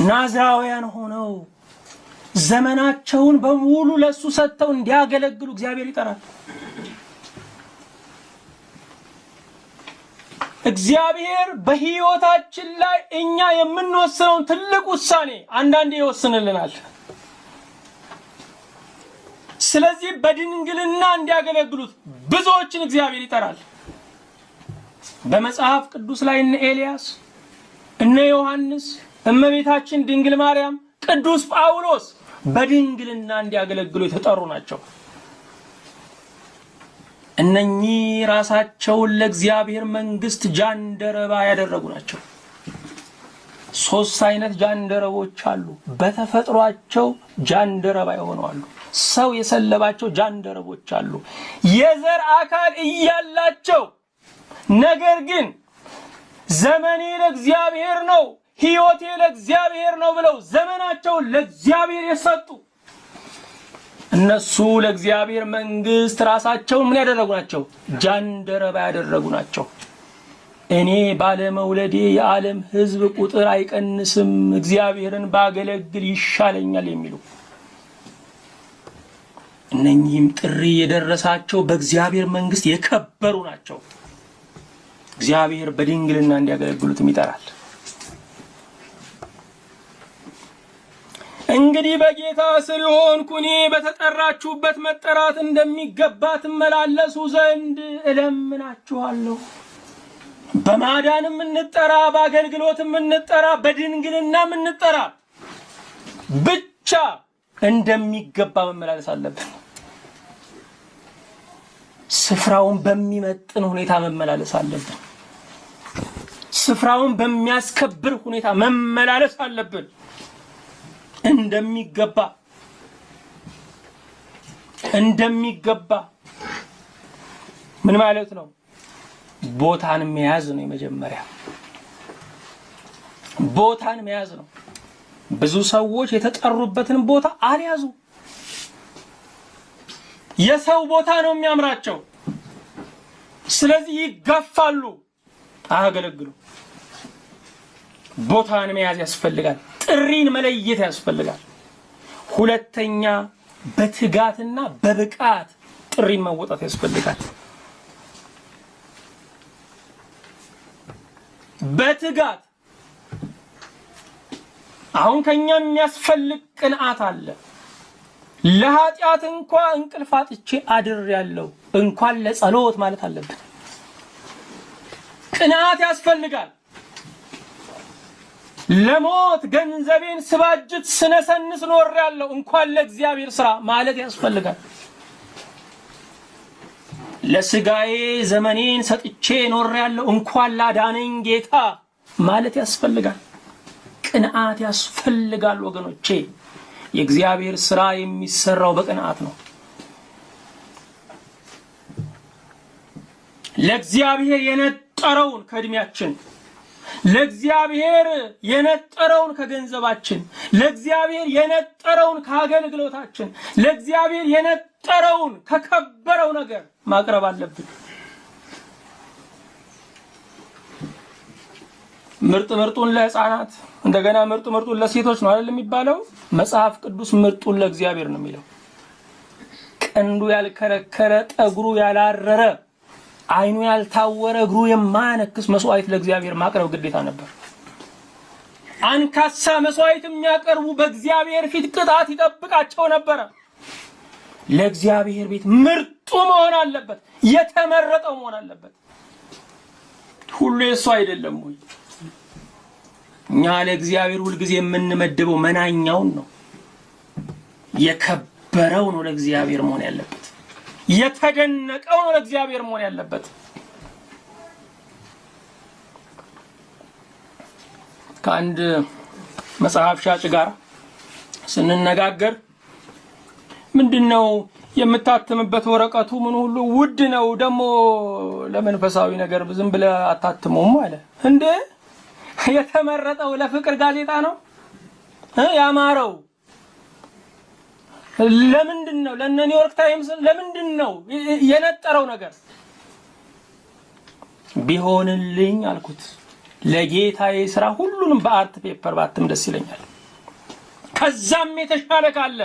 [SPEAKER 1] ናዝራውያን ሆነው ዘመናቸውን በሙሉ ለሱ ሰጥተው እንዲያገለግሉ እግዚአብሔር ይጠራል። እግዚአብሔር በሕይወታችን ላይ እኛ የምንወስነውን ትልቅ ውሳኔ አንዳንዴ ይወስንልናል። ስለዚህ በድንግልና እንዲያገለግሉት ብዙዎችን እግዚአብሔር ይጠራል። በመጽሐፍ ቅዱስ ላይ እነ ኤልያስ፣ እነ ዮሐንስ፣ እመቤታችን ድንግል ማርያም፣ ቅዱስ ጳውሎስ በድንግልና እንዲያገለግሉ የተጠሩ ናቸው። እነኚህ ራሳቸውን ለእግዚአብሔር መንግስት ጃንደረባ ያደረጉ ናቸው። 3 አይነት ጃንደረቦች አሉ። በተፈጥሯቸው ጃንደረባ የሆኑ አሉ። ሰው የሰለባቸው ጃንደረቦች አሉ። የዘር አካል እያላቸው ነገር ግን ዘመኔ ለእግዚአብሔር ነው፣ ሕይወቴ ለእግዚአብሔር ነው ብለው ዘመናቸውን ለእግዚአብሔር የሰጡ እነሱ ለእግዚአብሔር መንግስት ራሳቸውን ምን ያደረጉ ናቸው? ጃንደረባ ያደረጉ ናቸው። እኔ ባለመውለዴ የዓለም ሕዝብ ቁጥር አይቀንስም፣ እግዚአብሔርን ባገለግል ይሻለኛል የሚሉ እነኚህም ጥሪ የደረሳቸው በእግዚአብሔር መንግስት የከበሩ ናቸው። እግዚአብሔር በድንግልና እንዲያገለግሉትም ይጠራል። እንግዲህ በጌታ ስር የሆንኩ እኔ በተጠራችሁበት መጠራት እንደሚገባ ትመላለሱ ዘንድ እለምናችኋለሁ። በማዳንም እንጠራ፣ በአገልግሎትም እንጠራ፣ በድንግልናም እንጠራ፣ ብቻ እንደሚገባ መመላለስ አለብን። ስፍራውን በሚመጥን ሁኔታ መመላለስ አለብን። ስፍራውን በሚያስከብር ሁኔታ መመላለስ አለብን። እንደሚገባ ምን ማለት ነው? ቦታን መያዝ ነው። የመጀመሪያ ቦታን መያዝ ነው። ብዙ ሰዎች የተጠሩበትን ቦታ አልያዙ። የሰው ቦታ ነው የሚያምራቸው። ስለዚህ ይጋፋሉ፣ አያገለግሉ። ቦታን መያዝ ያስፈልጋል። ጥሪን መለየት ያስፈልጋል። ሁለተኛ በትጋትና በብቃት ጥሪን መወጣት ያስፈልጋል። በትጋት አሁን ከኛ የሚያስፈልግ ቅንዓት አለ። ለኃጢአት እንኳን እንቅልፍ አጥቼ አድሬያለሁ እንኳን ለጸሎት ማለት አለብን። ቅንዓት ያስፈልጋል። ለሞት ገንዘቤን ስባጅት ስነሰንስ ኖሬያለሁ እንኳን ለእግዚአብሔር ሥራ ማለት ያስፈልጋል። ለስጋዬ ዘመኔን ሰጥቼ ኖሬያለሁ እንኳን ላዳነኝ ጌታ ማለት ያስፈልጋል። ቅንዓት ያስፈልጋል ወገኖቼ። የእግዚአብሔር ሥራ የሚሰራው በቅንዓት ነው። ለእግዚአብሔር የነጠረውን ከእድሜያችን፣ ለእግዚአብሔር የነጠረውን ከገንዘባችን፣ ለእግዚአብሔር የነጠረውን ከአገልግሎታችን፣ ለእግዚአብሔር የነጠረውን ከከበረው ነገር ማቅረብ አለብን። ምርጡን ለሕፃናት እንደገና ምርጡን ለሴቶች ነው አይደል የሚባለው? መጽሐፍ ቅዱስ ምርጡን ለእግዚአብሔር ነው የሚለው። ቀንዱ ያልከረከረ፣ ጠጉሩ ያላረረ፣ አይኑ ያልታወረ፣ እግሩ የማያነክስ መስዋዕት ለእግዚአብሔር ማቅረብ ግዴታ ነበር። አንካሳ መስዋዕት የሚያቀርቡ በእግዚአብሔር ፊት ቅጣት ይጠብቃቸው ነበር። ለእግዚአብሔር ቤት ምርጡ መሆን አለበት፣ የተመረጠው መሆን አለበት። ሁሉ የሱ አይደለም ወይ? እኛ ለእግዚአብሔር ሁልጊዜ የምንመድበው መናኛውን ነው። የከበረው ነው ለእግዚአብሔር መሆን ያለበት። የተደነቀው ነው ለእግዚአብሔር መሆን ያለበት። ከአንድ መጽሐፍ ሻጭ ጋር ስንነጋገር ምንድነው የምታተምበት ወረቀቱ ምን ሁሉ ውድ ነው፣ ደግሞ ለመንፈሳዊ ነገር ዝም ብለህ አታትመውም አለ። እንዴ የተመረጠው ለፍቅር ጋዜጣ ነው ያማረው። ለምንድነው ለነ ኒውዮርክ ታይምስ ለምንድነው የነጠረው ነገር? ቢሆንልኝ አልኩት ለጌታዬ ሥራ ሁሉንም በአርት ፔፐር ባትም ደስ ይለኛል። ከዛም የተሻለ ካለ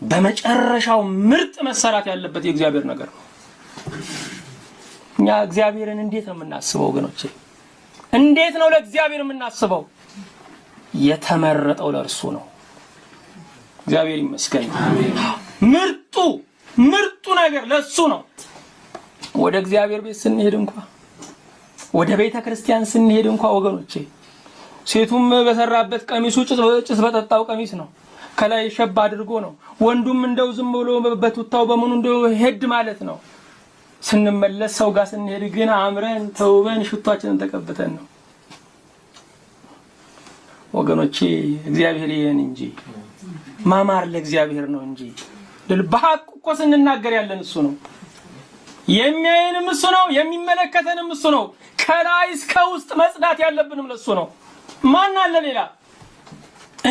[SPEAKER 1] በመጨረሻው ምርጥ መሰራት ያለበት የእግዚአብሔር ነገር ነው። እኛ እግዚአብሔርን እንዴት ነው የምናስበው ወገኖቼ? እንዴት ነው ለእግዚአብሔር የምናስበው? የተመረጠው ለእርሱ ነው። እግዚአብሔር ይመስገን። ምርጡ ነገር ለሱ ነው። ወደ እግዚአብሔር ቤት ስንሄድ እንኳን ወደ ቤተ ክርስቲያን ስንሄድ እንኳን ወገኖቼ ሴቱም በሰራበት ቀሚሱ ጭስ በጠጣው ቀሚስ ነው፣ ከላይ ሸብ አድርጎ ነው። ወንዱም እንደው ዝም ብሎ በቱታው በመኑ እንደው ሄድ ማለት ነው። ስንመለስ ሰው ጋር ስንሄድ ግን አምረን ተውበን ሽቷችንን ተቀብተን ነው። ወገኖቼ እግዚአብሔር ይሄን እንጂ ማማር ለእግዚአብሔር ነው እንጂ በሐቅ እኮ ስንናገር ያለን እሱ ነው። የሚያየንም እሱ ነው፣ የሚመለከተንም እሱ ነው። ከላይ እስከ ውስጥ መጽዳት ያለብንም ለሱ ነው። ማን አለ ሌላ?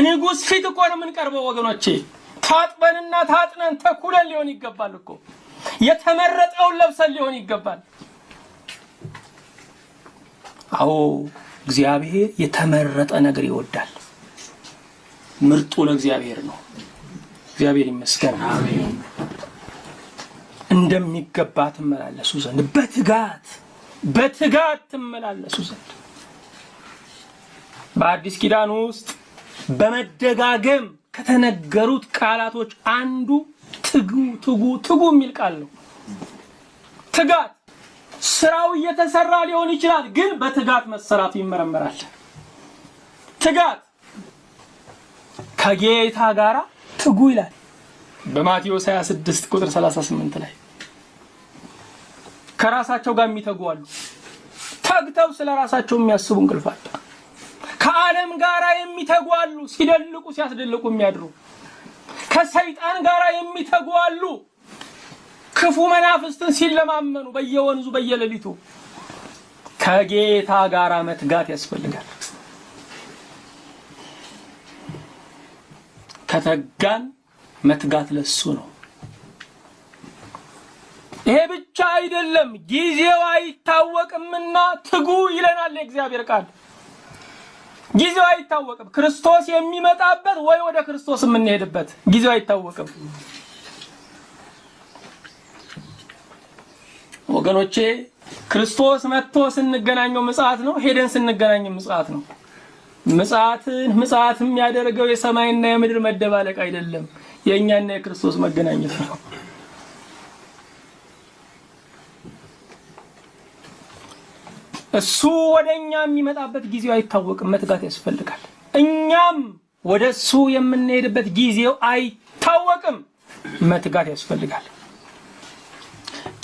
[SPEAKER 1] ንጉሥ ፊት እኮ ነው የምንቀርበው ወገኖቼ። ታጥበንና ታጥነን ተኩለን ሊሆን ይገባል እኮ። የተመረጠውን ለብሰን ሊሆን ይገባል። አዎ እግዚአብሔር የተመረጠ ነገር ይወዳል። ምርጡ ለእግዚአብሔር ነው። እግዚአብሔር ይመስገን። አሜን። እንደሚገባ ትመላለሱ ዘንድ በትጋት ትመላለሱ ዘንድ በአዲስ ኪዳን ውስጥ በመደጋገም ከተነገሩት ቃላቶች አንዱ ትጉ የሚል ቃል ነው። ትጋት ስራው እየተሰራ ሊሆን ይችላል፣ ግን በትጋት መሰራቱ ይመረመራል። ትጋት ከጌታ ጋር ትጉ ይላል በማቴዎስ 26 ቁጥር 38 ላይ። ከራሳቸው ጋር የሚተጉ አሉ፣ ተግተው ስለራሳቸው የሚያስቡ እንቅልፍ አጣ። ከዓለም ጋር የሚተጉ አሉ፣ ሲደልቁ ሲያስደልቁ የሚያድሩ። ከሰይጣን ጋር የሚተጉ አሉ፣ ክፉ መናፍስትን ሲለማመኑ በየወንዙ በየሌሊቱ። ከጌታ ጋር መትጋት ያስፈልጋል። ከተጋን መትጋት ለሱ ነው። ይሄ ብቻ አይደለም፣ ጊዜው አይታወቅምና ትጉ ይለናል የእግዚአብሔር ቃል። ጊዜው አይታወቅም። ክርስቶስ የሚመጣበት ወይ ወደ ክርስቶስ የምንሄድበት ጊዜው አይታወቅም። ወገኖቼ ክርስቶስ መጥቶ ስንገናኘው ምጽአት ነው፣ ሄደን ስንገናኝ ምጽአት ነው። ምጽአት የሚያደርገው የሰማይና የምድር መደባለቅ አይደለም፣ የእኛና የክርስቶስ መገናኘት ነው። እሱ ወደኛ የሚመጣበት ጊዜው አይታወቅም፣ መትጋት ያስፈልጋል። እኛም ወደሱ የምንሄድበት ጊዜው አይታወቅም፣ መትጋት ያስፈልጋል።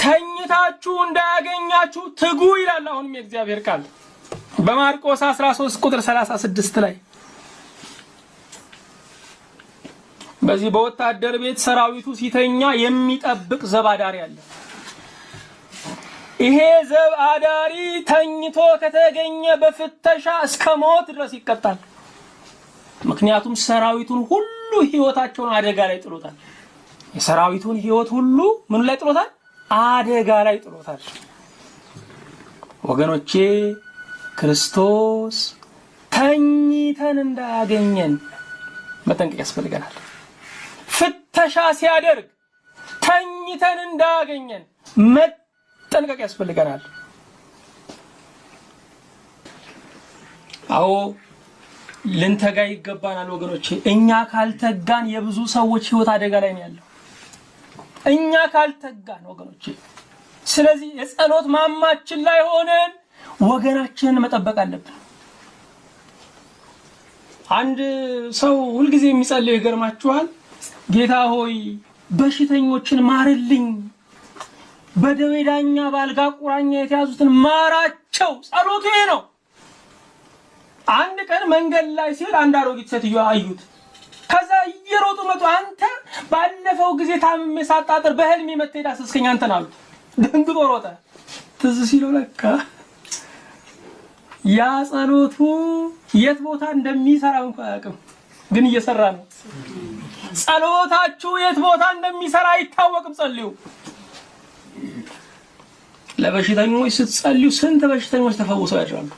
[SPEAKER 1] ተኝታችሁ እንዳያገኛችሁ ትጉ ይላል አሁንም የእግዚአብሔር ቃል በማርቆስ 13 ቁጥር 36 ላይ። በዚህ በወታደር ቤት ሰራዊቱ ሲተኛ የሚጠብቅ ዘብ አዳሪ አለ። ይሄ ዘብ አዳሪ ተኝቶ ከተገኘ በፍተሻ እስከ ሞት ድረስ ይቀጣል። ምክንያቱም ሰራዊቱን ሁሉ ህይወታቸውን አደጋ ላይ ጥሎታል። የሰራዊቱን ህይወት ሁሉ ምን ላይ ጥሎታል? አደጋ ላይ ጥሎታል። ወገኖቼ ክርስቶስ ተኝተን እንዳያገኘን መጠንቀቅ ያስፈልገናል። ፍተሻ ሲያደርግ ተኝተን እንዳያገኘን መጠንቀቅ ያስፈልገናል። አዎ ልንተጋ ይገባናል ወገኖቼ። እኛ ካልተጋን የብዙ ሰዎች ህይወት አደጋ ላይ ነው ያለው። እኛ ካልተጋን ወገኖቼ። ስለዚህ የጸሎት ማማችን ላይ ሆነን ወገናችንን መጠበቅ አለብን። አንድ ሰው ሁልጊዜ የሚጸልየው ይገርማችኋል፣ ጌታ ሆይ በሽተኞችን ማርልኝ፣ በደዌ ዳኛ ባልጋ ቁራኛ የተያዙትን ማራቸው። ጸሎቱ ይሄ ነው። አንድ ቀን መንገድ ላይ ሲል አንድ አሮጊት ሴትዮ አዩት። ከዛ እየሮጡ መጡ። አንተ ባለፈው ጊዜ ታምሜ ሳጣጥር በህልሜ መጥተህ ዳሰስከኝ አንተን አሉት። ደንግጦ ሮጠ። ትዝ ሲለው ለካ ያ ጸሎቱ የት ቦታ እንደሚሰራ እንኳን አያውቅም፣ ግን እየሰራ ነው። ጸሎታችሁ የት ቦታ እንደሚሰራ አይታወቅም። ጸልዩ። ለበሽተኞች ስትጸልዩ ስንት በሽተኞች ተፈውሰው ያድራሉ።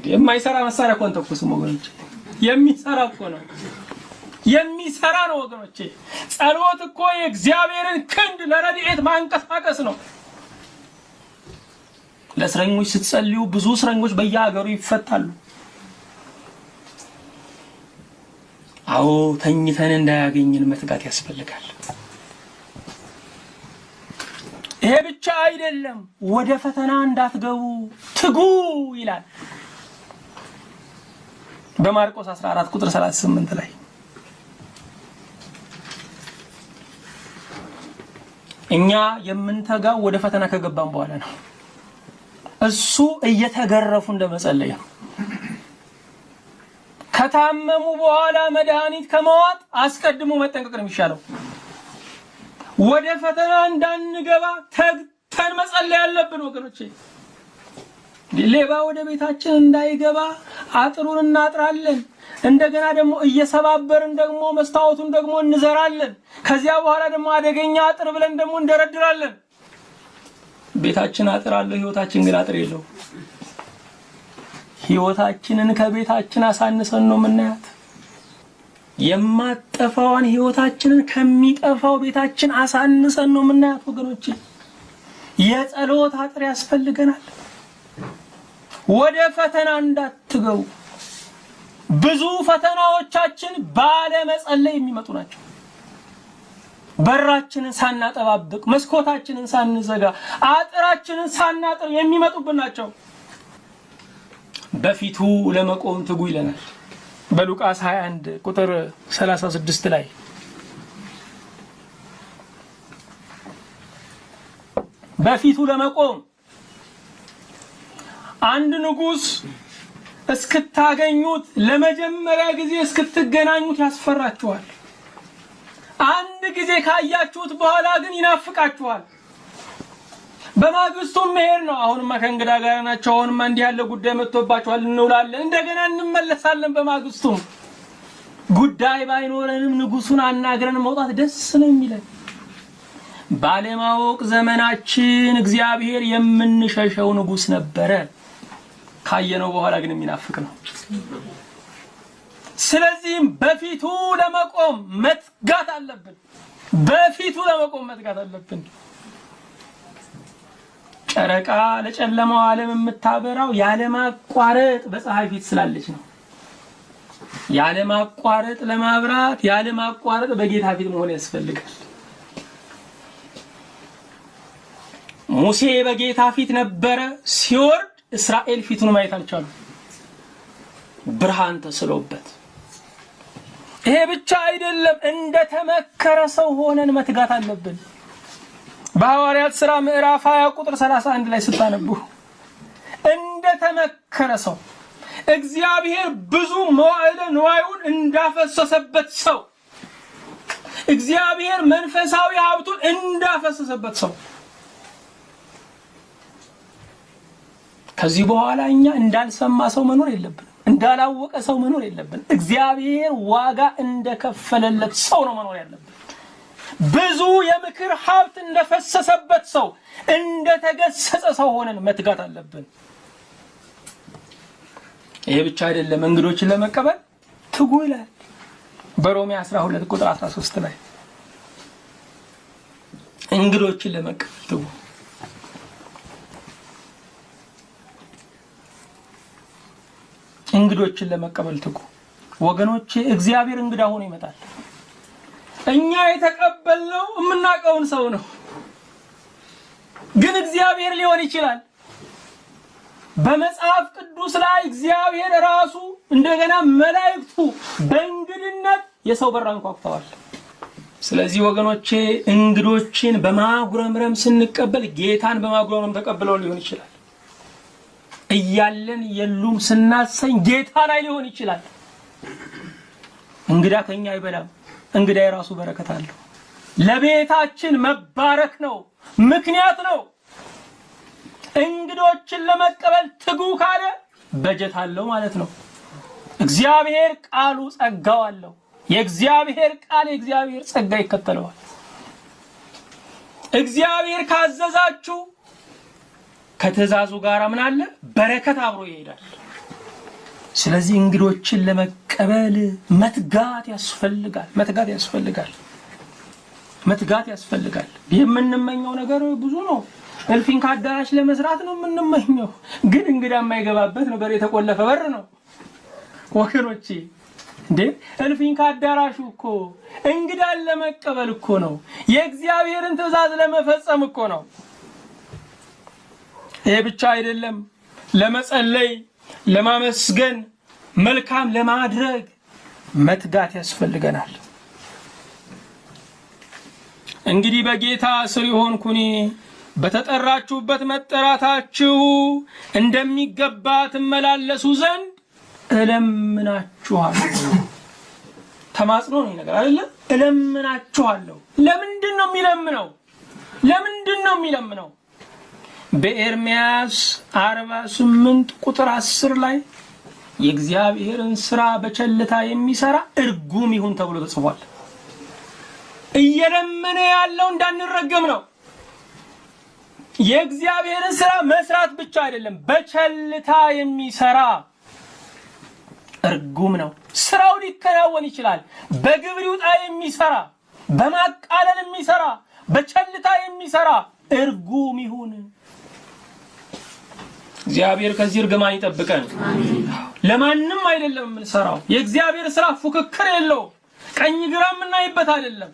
[SPEAKER 1] የማይሰራ መሳሪያ እኮ አንተኩስም ወገኖቼ፣ የሚሰራ እኮ ነው፣ የሚሰራ ነው ወገኖቼ። ጸሎት እኮ የእግዚአብሔርን ክንድ ለረድኤት ማንቀሳቀስ ነው። ለእስረኞች ስትጸልዩ ብዙ እስረኞች በየሀገሩ ይፈታሉ። አዎ ተኝተን እንዳያገኝን መትጋት ያስፈልጋል። ይሄ ብቻ አይደለም፣ ወደ ፈተና እንዳትገቡ ትጉ ይላል በማርቆስ 14 ቁጥር 38 ላይ። እኛ የምንተጋው ወደ ፈተና ከገባን በኋላ ነው። እሱ እየተገረፉ እንደመጸለይ ነው። ከታመሙ በኋላ መድኃኒት ከመዋጥ አስቀድሞ መጠንቀቅ ነው የሚሻለው። ወደ ፈተና እንዳንገባ ተግተን መጸለይ ያለብን ወገኖቼ። ሌባ ወደ ቤታችን እንዳይገባ አጥሩን እናጥራለን። እንደገና ደግሞ እየሰባበርን ደግሞ መስታወቱን ደግሞ እንዘራለን። ከዚያ በኋላ ደግሞ አደገኛ አጥር ብለን ደግሞ እንደረድራለን። ቤታችን አጥር አለው፣ ህይወታችን ግን አጥር የለው። ህይወታችንን ከቤታችን አሳንሰን ነው የምናያት። የማጠፋውን ህይወታችንን ከሚጠፋው ቤታችን አሳንሰን ነው የምናያት ወገኖቼ። የጸሎት አጥር ያስፈልገናል። ወደ ፈተና እንዳትገቡ አትገቡ። ብዙ ፈተናዎቻችን ባለመጸለይ የሚመጡ ናቸው። በራችንን ሳናጠባብቅ፣ መስኮታችንን ሳንዘጋ፣ አጥራችንን ሳናጥር የሚመጡብን ናቸው። በፊቱ ለመቆም ትጉ ይለናል በሉቃስ 21 ቁጥር 36 ላይ። በፊቱ ለመቆም አንድ ንጉስ እስክታገኙት ለመጀመሪያ ጊዜ እስክትገናኙት ያስፈራችኋል። አንድ ጊዜ ካያችሁት በኋላ ግን ይናፍቃችኋል። በማግስቱም መሄድ ነው። አሁንማ ከእንግዳ ጋር ናቸው። አሁንማ እንዲህ ያለ ጉዳይ መጥቶባችኋል፣ እንውላለን፣ እንደገና እንመለሳለን። በማግስቱም ጉዳይ ባይኖረንም ንጉሱን አናግረን መውጣት ደስ ነው የሚለን። ባለማወቅ ዘመናችን እግዚአብሔር የምንሸሸው ንጉስ ነበረ። ካየነው በኋላ ግን የሚናፍቅ ነው። ስለዚህም በፊቱ ለመቆም መትጋት አለብን። በፊቱ ለመቆም መትጋት አለብን። ጨረቃ ለጨለማው ዓለም የምታበራው ያለማቋረጥ በፀሐይ ፊት ስላለች ነው። ያለማቋረጥ ለማብራት ያለማቋረጥ በጌታ ፊት መሆን ያስፈልጋል። ሙሴ በጌታ ፊት ነበረ። ሲወርድ እስራኤል ፊቱን ማየት አልቻሉም፣ ብርሃን ተስሎበት። ይሄ ብቻ አይደለም፣ እንደተመከረ ሰው ሆነን መትጋት አለብን። በሐዋርያት ሥራ ምዕራፍ 20 ቁጥር 31 ላይ ስታነቡ እንደተመከረ ሰው እግዚአብሔር ብዙ መዋዕለ ንዋዩን እንዳፈሰሰበት ሰው እግዚአብሔር መንፈሳዊ ሀብቱን እንዳፈሰሰበት ሰው ከዚህ በኋላ እኛ እንዳልሰማ ሰው መኖር የለብንም፣ እንዳላወቀ ሰው መኖር የለብንም። እግዚአብሔር ዋጋ እንደከፈለለት ሰው ነው መኖር ያለብን። ብዙ የምክር ሀብት እንደፈሰሰበት ሰው እንደተገሰጸ ሰው ሆነን መትጋት አለብን። ይሄ ብቻ አይደለም፣ እንግዶችን ለመቀበል ትጉ ይላል በሮሜ 12 ቁጥር 13 ላይ። እንግዶችን ለመቀበል ትጉ። እንግዶችን ለመቀበል ትጉ ወገኖቼ። እግዚአብሔር እንግዳ ሆኖ ይመጣል። እኛ የተቀበልነው የምናውቀውን ሰው ነው፣ ግን እግዚአብሔር ሊሆን ይችላል። በመጽሐፍ ቅዱስ ላይ እግዚአብሔር ራሱ እንደገና መላእክቱ በእንግድነት የሰው በር አንኳኩተዋል። ስለዚህ ወገኖቼ እንግዶችን በማጉረምረም ስንቀበል ጌታን በማጉረምረም ተቀብለው ሊሆን ይችላል። እያለን የሉም ስናሰኝ ጌታ ላይ ሊሆን ይችላል። እንግዳ ከኛ አይበላም። እንግዳ የራሱ በረከት አለው። ለቤታችን መባረክ ነው፣ ምክንያት ነው። እንግዶችን ለመቀበል ትጉ ካለ በጀት አለው ማለት ነው። እግዚአብሔር ቃሉ ጸጋው አለው። የእግዚአብሔር ቃል የእግዚአብሔር ጸጋ ይከተለዋል። እግዚአብሔር ካዘዛችሁ ከትእዛዙ ጋር ምን አለ? በረከት አብሮ ይሄዳል። ስለዚህ እንግዶችን ለመቀበል መትጋት ያስፈልጋል። መትጋት ያስፈልጋል። መትጋት ያስፈልጋል። የምንመኘው ነገር ብዙ ነው። እልፍኝ ከአዳራሽ ለመስራት ነው የምንመኘው፣ ግን እንግዳ የማይገባበት ነው። በር የተቆለፈ በር ነው ወገኖቼ። እንዴ እልፍኝ ከአዳራሹ እኮ እንግዳን ለመቀበል እኮ ነው፣ የእግዚአብሔርን ትእዛዝ ለመፈጸም እኮ ነው። ይሄ ብቻ አይደለም፣ ለመጸለይ፣ ለማመስገን፣ መልካም ለማድረግ መትጋት ያስፈልገናል። እንግዲህ በጌታ ስር ይሆንኩኝ በተጠራችሁበት መጠራታችሁ እንደሚገባ ትመላለሱ ዘንድ እለምናችኋለሁ። ተማጽኖ ነው ነገር አይደለ? እለምናችኋለሁ። ለምንድን ነው የሚለምነው? ለምንድን ነው የሚለምነው? በኤርምያስ 48 ቁጥር 10 ላይ የእግዚአብሔርን ሥራ በቸልታ የሚሰራ እርጉም ይሁን ተብሎ ተጽፏል። እየለመነ ያለው እንዳንረገም ነው። የእግዚአብሔርን ሥራ መስራት ብቻ አይደለም፣ በቸልታ የሚሰራ እርጉም ነው። ስራው ሊከናወን ይችላል። በግብር ይውጣ የሚሰራ፣ በማቃለል የሚሰራ፣ በቸልታ የሚሰራ እርጉም ይሁን። እግዚአብሔር ከዚህ እርግማን ይጠብቀን። ለማንም አይደለም የምንሰራው። የእግዚአብሔር ስራ ፉክክር የለው፣ ቀኝ ግራ የምናይበት አይደለም።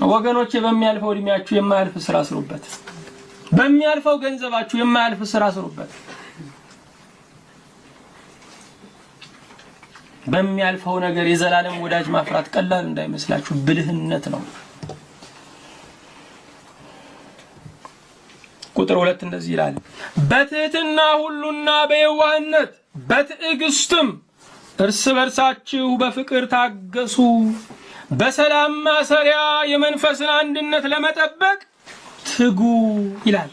[SPEAKER 1] ወገኖቼ በሚያልፈው እድሜያችሁ የማያልፍ ስራ ስሩበት። በሚያልፈው ገንዘባችሁ የማያልፍ ስራ ስሩበት። በሚያልፈው ነገር የዘላለም ወዳጅ ማፍራት ቀላል እንዳይመስላችሁ፣ ብልህነት ነው። ቁጥር 2 እንደዚህ ይላል፣ በትህትና ሁሉና በየዋህነት በትዕግስትም እርስ በርሳችሁ በፍቅር ታገሱ፣ በሰላም ማሰሪያ የመንፈስን አንድነት ለመጠበቅ ትጉ ይላል።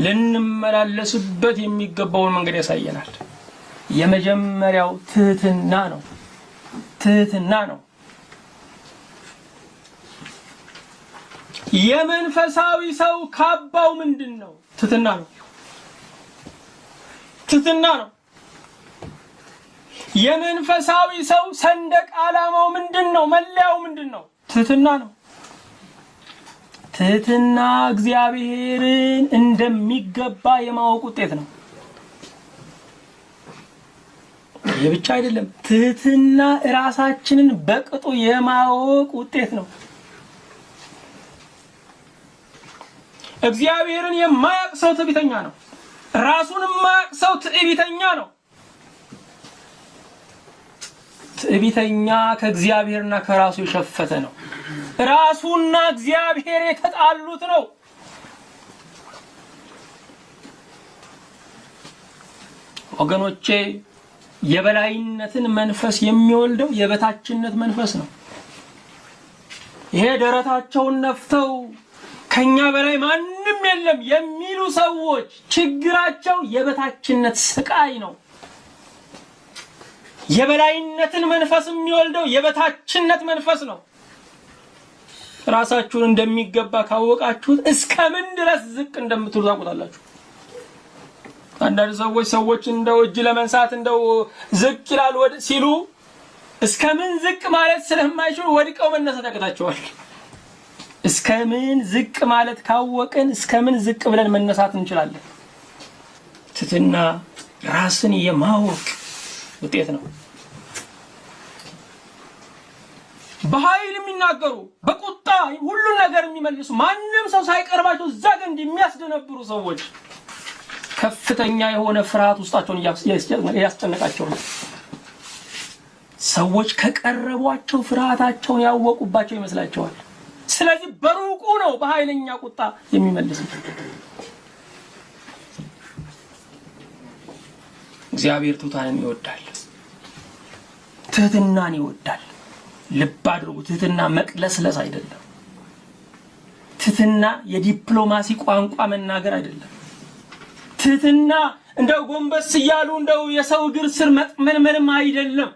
[SPEAKER 1] ልንመላለስበት የሚገባውን መንገድ ያሳየናል። የመጀመሪያው ትህትና ነው። ትህትና ነው። የመንፈሳዊ ሰው ካባው ምንድነው? ትህትና ነው። ትህትና ነው። የመንፈሳዊ ሰው ሰንደቅ ዓላማው ምንድነው? መለያው ምንድነው? ትህትና ነው። ትህትና እግዚአብሔርን እንደሚገባ የማወቅ ውጤት ነው። ይህ ብቻ አይደለም። ትህትና ራሳችንን በቅጡ የማወቅ ውጤት ነው። እግዚአብሔርን የማያውቅ ሰው ትዕቢተኛ ነው። ራሱን የማያውቅ ሰው ትዕቢተኛ ነው። ትዕቢተኛ ከእግዚአብሔርና ከራሱ የሸፈተ ነው። ራሱና እግዚአብሔር የተጣሉት ነው። ወገኖቼ የበላይነትን መንፈስ የሚወልደው የበታችነት መንፈስ ነው። ይሄ ደረታቸውን ነፍተው ከኛ በላይ ማንም የለም የሚሉ ሰዎች ችግራቸው የበታችነት ስቃይ ነው። የበላይነትን መንፈስ የሚወልደው የበታችነት መንፈስ ነው። ራሳችሁን እንደሚገባ ካወቃችሁት እስከምን ድረስ ዝቅ እንደምትሉ ታውቁታላችሁ። አንዳንድ ሰዎች እንደው እጅ ለመንሳት እንደው ዝቅ ይላል ሲሉ እስከምን ዝቅ ማለት ስለማይችሉ ወድቀው መነሳት ያቅታቸዋል። እስከምን ዝቅ ማለት ካወቅን እስከምን ዝቅ ብለን መነሳት እንችላለን። ትህትና ራስን የማወቅ ውጤት ነው። በኃይል የሚናገሩ በቁጣ ሁሉን ነገር የሚመልሱ ማንም ሰው ሳይቀርባቸው ዘንድ የሚያስደነብሩ ሰዎች ከፍተኛ የሆነ ፍርሃት ውስጣቸውን ያስጨነቃቸው ነው። ሰዎች ከቀረቧቸው ፍርሃታቸውን ያወቁባቸው ይመስላቸዋል። ስለዚህ በሩቁ ነው በኃይለኛ ቁጣ የሚመልስ። እግዚአብሔር ትሑታንን ይወዳል፣ ትህትናን ይወዳል። ልብ አድርጉ፣ ትህትና መቅለስለስ አይደለም። ትህትና የዲፕሎማሲ ቋንቋ መናገር አይደለም። ትህትና እንደው ጎንበስ እያሉ እንደው የሰው እግር ስር መጥመልመልም አይደለም።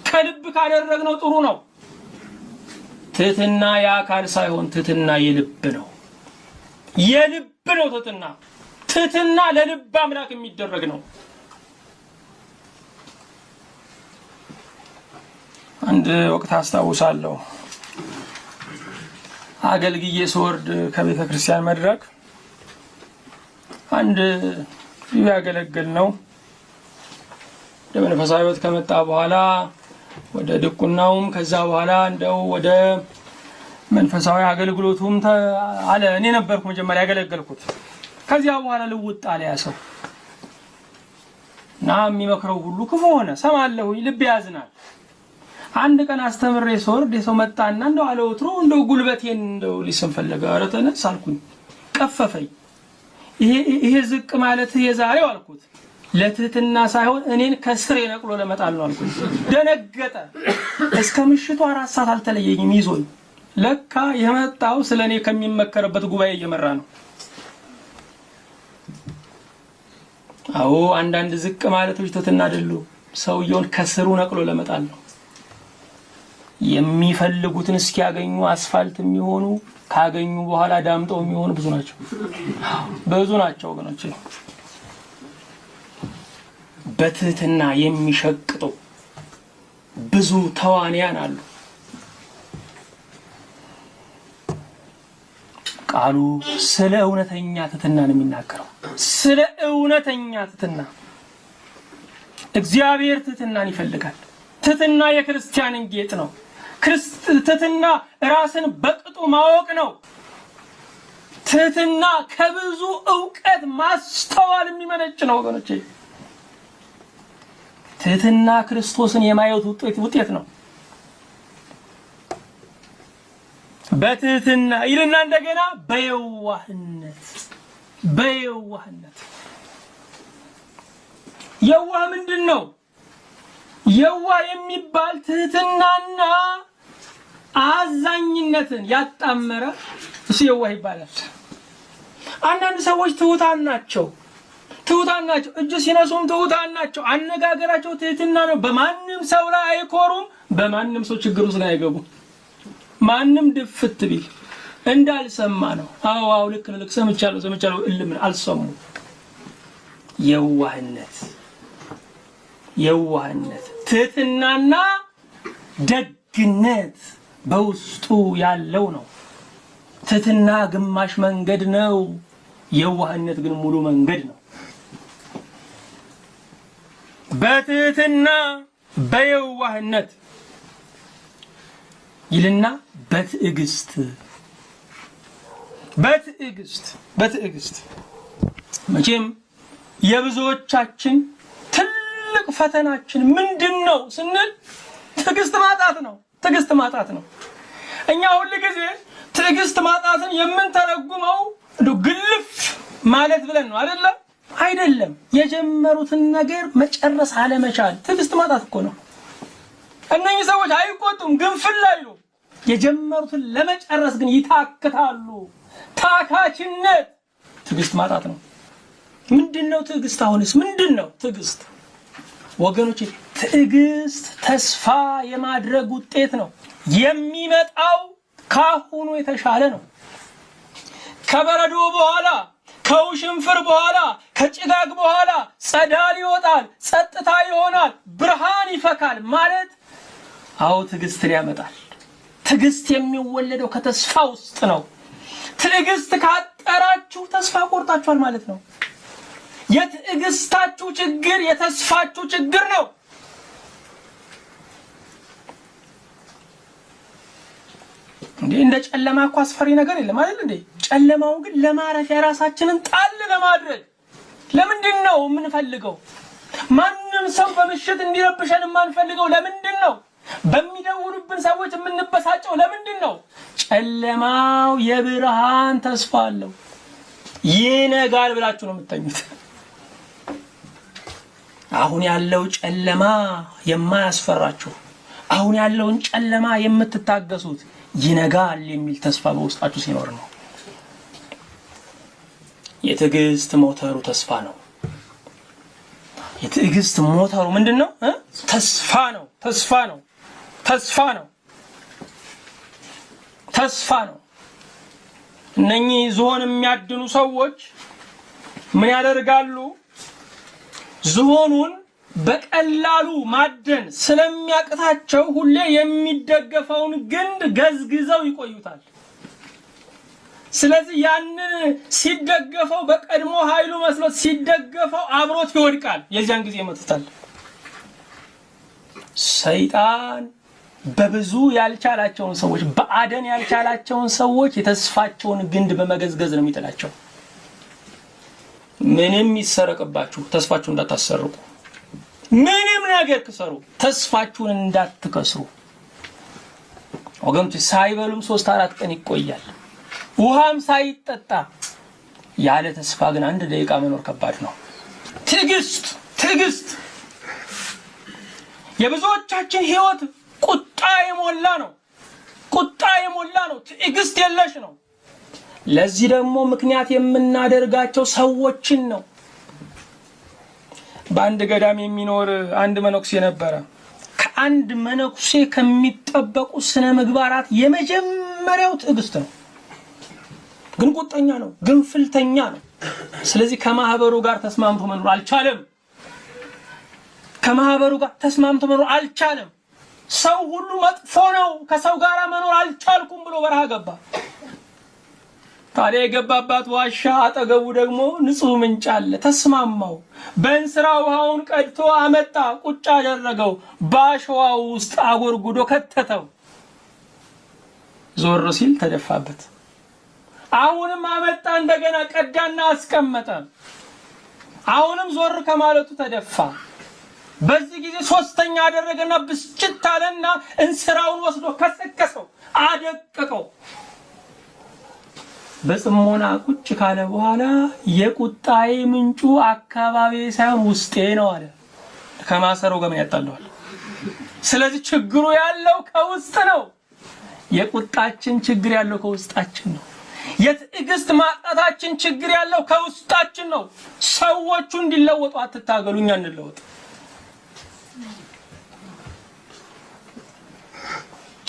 [SPEAKER 1] ከልብ ካደረግነው ጥሩ ነው። ትህትና የአካል ሳይሆን ትህትና የልብ ነው። የልብ ነው ትህትና። ትህትና ለልብ አምላክ የሚደረግ ነው። አንድ ወቅት አስታውሳለሁ፣ አገልግዬ ስወርድ ከቤተ ክርስቲያን መድረክ አንድ ያገለግል ነው። ለመንፈሳዊ ሕይወት ከመጣ በኋላ ወደ ድቁናውም ከዛ በኋላ እንደው ወደ መንፈሳዊ አገልግሎቱም አለ። እኔ ነበርኩ መጀመሪያ ያገለገልኩት። ከዚያ በኋላ ልውጥ አለ ያ ሰው እና የሚመክረው ሁሉ ክፉ ሆነ። ሰማለሁ፣ ልብ ያዝናል። አንድ ቀን አስተምሬ ስወርድ የሰው መጣና እንደው አለወትሮ እንደው ጉልበቴን እንደው ሊስም ፈለገ። ኧረ ተነስ አልኩኝ፣ ቀፈፈኝ። ይሄ ዝቅ ማለት የዛሬው አልኩት ለትህትና ሳይሆን እኔን ከስር ነቅሎ ለመጣል ነው አልኩኝ። ደነገጠ። እስከ ምሽቱ 4 ሰዓት አልተለየኝም ይዞኝ። ለካ የመጣው ስለኔ ከሚመከርበት ጉባኤ እየመራ ነው። አዎ አንዳንድ ዝቅ ማለቶች ትህትና አይደሉም፣ ሰውየውን ከስሩ ነቅሎ ለመጣል ነው። የሚፈልጉትን እስኪያገኙ አስፋልት የሚሆኑ ካገኙ በኋላ ዳምጠው የሚሆኑ ብዙ ናቸው ወገኖቼ። በትህትና የሚሸቅጡ ብዙ ተዋንያን አሉ። ቃሉ ስለ እውነተኛ ትሕትና ነው የሚናገረው። ስለ እውነተኛ ትሕትና እግዚአብሔር ትሕትናን ይፈልጋል። ትሕትና የክርስቲያንን ጌጥ ነው። ትሕትና ራስን በቅጡ ማወቅ ነው። ትሕትና ከብዙ ዕውቀት ማስተዋል የሚመነጭ ነው ወገኖቼ። ትሕትና ክርስቶስን የማየት ውጤት ነው። በትሕትና ይልና እንደገና በየዋህነት የዋህ ምንድን ነው? የዋህ የሚባል ትሕትናና አዛኝነትን ያጣመረ እሱ የዋህ ይባላል። አንዳንድ ሰዎች ትሑታን ናቸው። እጅ ሲነሱም ትሑታን ናቸው። አነጋገራቸው ትሕትና ነው። በማንም ሰው ላይ አይኮሩም። በማንም ሰው ችግር ውስጥ ላይ አይገቡም። ማንም ድፍት ቢል እንዳልሰማ ነው። አዎ ልክ ሰምቻለሁ እልም አልሰሙም። የዋህነት ትሕትናና ደግነት በውስጡ ያለው ነው። ትሕትና ግማሽ መንገድ ነው። የዋህነት ግን ሙሉ መንገድ ነው። በትሕትና በየዋህነት ይልና በትዕግስት መቼም የብዙዎቻችን ትልቅ ፈተናችን ምንድነው ስንል ትዕግስት ማጣት ነው። እኛ ሁሉ ጊዜ ትዕግስት ማጣትን የምንተረጉመው ግልፍ ማለት ብለን ነው አይደለም። የጀመሩትን ነገር መጨረስ አለመቻል ትዕግስት ማጣት እኮ ነው። እነኚህ ሰዎች አይቆጡም፣ ግንፍል አይሉ። የጀመሩትን ለመጨረስ ግን ይታክታሉ። ታካችነት ትዕግስት ማጣት ነው። ምንድነው ትዕግስት? አሁንስ ምንድነው ትዕግስት? ወገኖች ትዕግስት ተስፋ የማድረግ ውጤት ነው። የሚመጣው ካሁኑ የተሻለ ነው። ከበረዶ በኋላ፣ ከውሽንፍር በኋላ፣ ከጭጋግ በኋላ ጸዳል ይወጣል፣ ጸጥታ ይሆናል፣ ብርሃን ይፈካል ማለት ትዕግስትን ያመጣል። ትዕግስት የሚወለደው ከተስፋ ውስጥ ነው። ትዕግስት ካጠራችሁ ተስፋ ቆርጣችኋል ማለት ነው። የትዕግስታችሁ ችግር የተስፋችሁ ችግር ነው። እንደ ጨለማ እኮ አስፈሪ ነገር የለም አይደል እንዴ? ጨለማው ግን ለማረፊያ ራሳችንን ጣል ለማድረግ ለምንድን ነው የምንፈልገው? ማንም ሰው በምሽት እንዲረብሸን የማንፈልገው ለምንድን ነው? በሚደውሉብን ሰዎች የምንበሳጨው ለምንድን ነው? ጨለማው የብርሃን ተስፋ አለው። ይነጋል ብላችሁ ነው የምትተኙት። አሁን ያለው ጨለማ የማያስፈራችሁ፣ አሁን ያለውን ጨለማ የምትታገሱት ይነጋል የሚል ተስፋ በውስጣችሁ ሲኖር ነው። የትዕግስት ሞተሩ ተስፋ ነው። የትዕግስት ሞተሩ ምንድነው? ተስፋ ነው። እነኚህ ዝሆን የሚያድኑ ሰዎች ምን ያደርጋሉ? ዝሆኑን በቀላሉ ማደን ስለሚያቅታቸው ሁሌ የሚደገፈውን ግንድ ገዝግዘው ይቆዩታል። ስለዚህ ያንን ሲደገፈው በቀድሞ ኃይሉ መስሎት ሲደገፈው አብሮት ይወድቃል። የዚያን ጊዜ ይመቱታል። ሰይጣን በብዙ ያልቻላቸውን ሰዎች፣ በአደን ያልቻላቸውን ሰዎች የተስፋቸውን ግንድ በመገዝገዝ ነው የሚጥላቸው። ምንም ይሰረቅባችሁ ተስፋችሁን እንዳታሰርቁ፣ ምንም ነገር ክሰሩ ተስፋችሁን እንዳትከስሩ። ወገኖች ሳይበሉም 3-4 ቀን ይቆያል። ውሃም ሳይጠጣ ያለ ተስፋ ግን 1 ደቂቃ መኖር ከባድ ነው። ትዕግስት የብዙዎቻችን ህይወት ቁጣ የሞላ ነው። ትዕግስት የለሽ ነው። ለዚህ ደግሞ ምክንያት የምናደርጋቸው ሰዎችን ነው። በአንድ ገዳም የሚኖር አንድ መነኩሴ ነበረ። ከአንድ መነኩሴ ከሚጠበቁ ስነ ምግባራት የመጀመሪያው ትዕግስት ነው። ግን ቁጣኛ ነው፣ ግንፍልተኛ ነው። ስለዚህ ከማህበሩ ጋር ተስማምቶ መኖር አልቻለም። ሰው ሁሉ መጥፎ ነው፣ ከሰው ጋር መኖር አልቻልኩም ብሎ በረሃ ገባ። ታዲያ የገባባት ዋሻ አጠገቡ ደግሞ ንጹህ ምንጭ አለ። ተስማማው። በእንስራ ውሃውን ቀድቶ አመጣ፣ ቁጭ አደረገው፣ በአሸዋው ውስጥ አጎርጉዶ ከተተው። ዞር ሲል ተደፋበት። አሁንም አመጣ፣ እንደገና ቀዳና አስቀመጠ። አሁንም ዞር ከማለቱ ተደፋ። በዚህ ጊዜ ሶስተኛ አደረገና ብስጭት አለና እንስራውን ወስዶ ከሰከሰው፣ አደቀቀው። በጽሞና ቁጭ ካለ በኋላ የቁጣዬ ምንጩ አካባቢ ሳይሆን ውስጤ ነው አለ። ከማሰረው ጋር ያጣለዋል። ስለዚህ ችግሩ ያለው ከውስጥ ነው። የቁጣችን ችግር ያለው ከውስጣችን ነው። የትዕግስት ማጣታችን ችግር ያለው ከውስጣችን ነው። ሰዎቹ እንዲለወጡ አትታገሉ፣ እኛ እንለወጥ።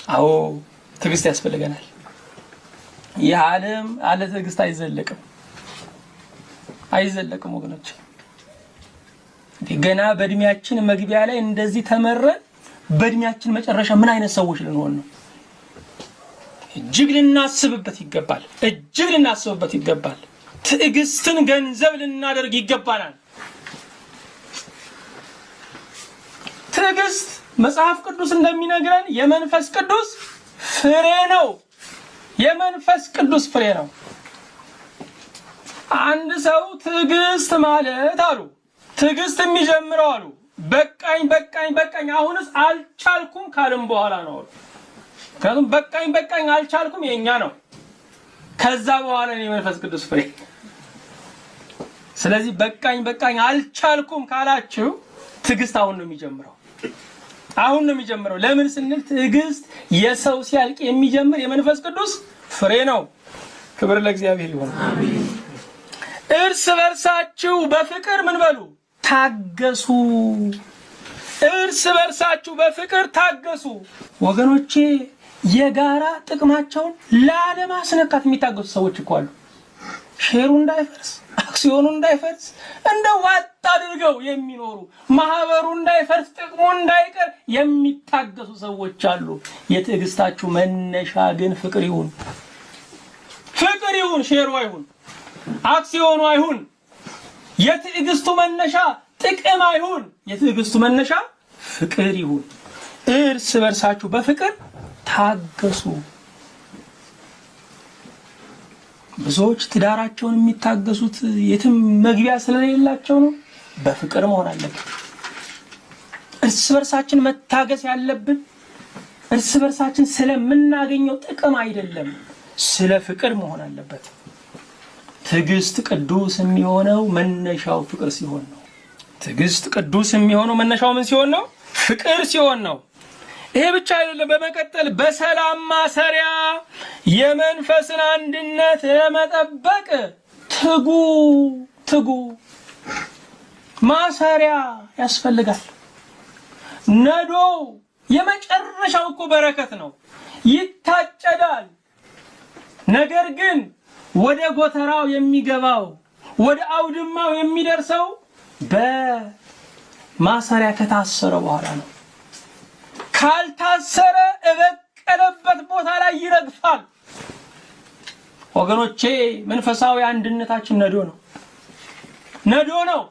[SPEAKER 1] አዎ ትዕግስት ያስፈልገናል። የዓለም አለ ትዕግስት አይዘለቅም ወገኖች። ገና በእድሜያችን መግቢያ ላይ እንደዚህ ተመረን በእድሜያችን መጨረሻ ምን አይነት ሰዎች ልንሆን ነው? እጅግ ልናስብበት ይገባል። ትዕግስትን ገንዘብ ልናደርግ ይገባናል። ትዕግስት መጽሐፍ ቅዱስ እንደሚነግረን የመንፈስ ቅዱስ ፍሬ ነው። የመንፈስ ቅዱስ ፍሬ ነው። አንድ ሰው ትዕግስት ማለት አሉ ትዕግስት የሚጀምረው አሉ በቃኝ አሁንስ አልቻልኩም ካልም በኋላ ነው። ምክንያቱም በቃኝ አልቻልኩም የኛ ነው። ከዛ በኋላ ነው የመንፈስ ቅዱስ ፍሬ። ስለዚህ በቃኝ አልቻልኩም ካላችሁ ትዕግስት አሁን ነው የሚጀምረው። ለምን ስንል ትዕግስት የሰው ሲያልቅ የሚጀምር የመንፈስ ቅዱስ ፍሬ ነው። ክብር ለእግዚአብሔር ይሁን። አሜን። እርስ በርሳችሁ በፍቅር ምን በሉ? ታገሱ። እርስ በርሳችሁ በፍቅር ታገሱ። ወገኖቼ የጋራ ጥቅማቸውን ላለማስነካት የሚታገሱ ሰዎች እኮ አሉ። ሼሩ እንዳይፈርስ፣ አክሲዮኑ እንዳይፈርስ እንደ ዋጥ አድርገው የሚኖሩ፣ ማህበሩ እንዳይፈርስ፣ ጥቅሙ እንዳይቀር የሚታገሱ ሰዎች አሉ። የትዕግስታችሁ መነሻ ግን ፍቅር ይሁን። ሼሩ አይሁን፣ አክሲዮኑ አይሁን። የትዕግስቱ መነሻ ጥቅም አይሁን። የትዕግስቱ መነሻ ፍቅር ይሁን። እርስ በርሳችሁ በፍቅር ታገሱ። ብዙዎች ትዳራቸውን የሚታገሱት የትም መግቢያ ስለሌላቸው ነው። በፍቅር መሆን አለበት። እርስ በርሳችን መታገስ ያለብን እርስ በርሳችን ስለምናገኘው ጥቅም አይደለም፣ ስለ ፍቅር መሆን አለበት። ትዕግስት ቅዱስ የሚሆነው መነሻው ፍቅር ሲሆን ነው። ትዕግስት ቅዱስ የሚሆነው መነሻው ምን ሲሆን ነው? ፍቅር ሲሆን ነው። ይሄ ብቻ አይደለም። በመቀጠል በሰላም ማሰሪያ የመንፈስን አንድነት ለመጠበቅ ትጉ። ማሰሪያ ያስፈልጋል። ነዶ የመጨረሻው እኮ በረከት ነው። ይታጨዳል። ነገር ግን ወደ ጎተራው የሚገባው ወደ አውድማው የሚደርሰው በማሰሪያ ከታሰረ በኋላ ነው። ካልታሰረ እበቀለበት ቦታ ላይ ይረግፋል። ወገኖቼ መንፈሳዊ አንድነታችን ነዶ ነው።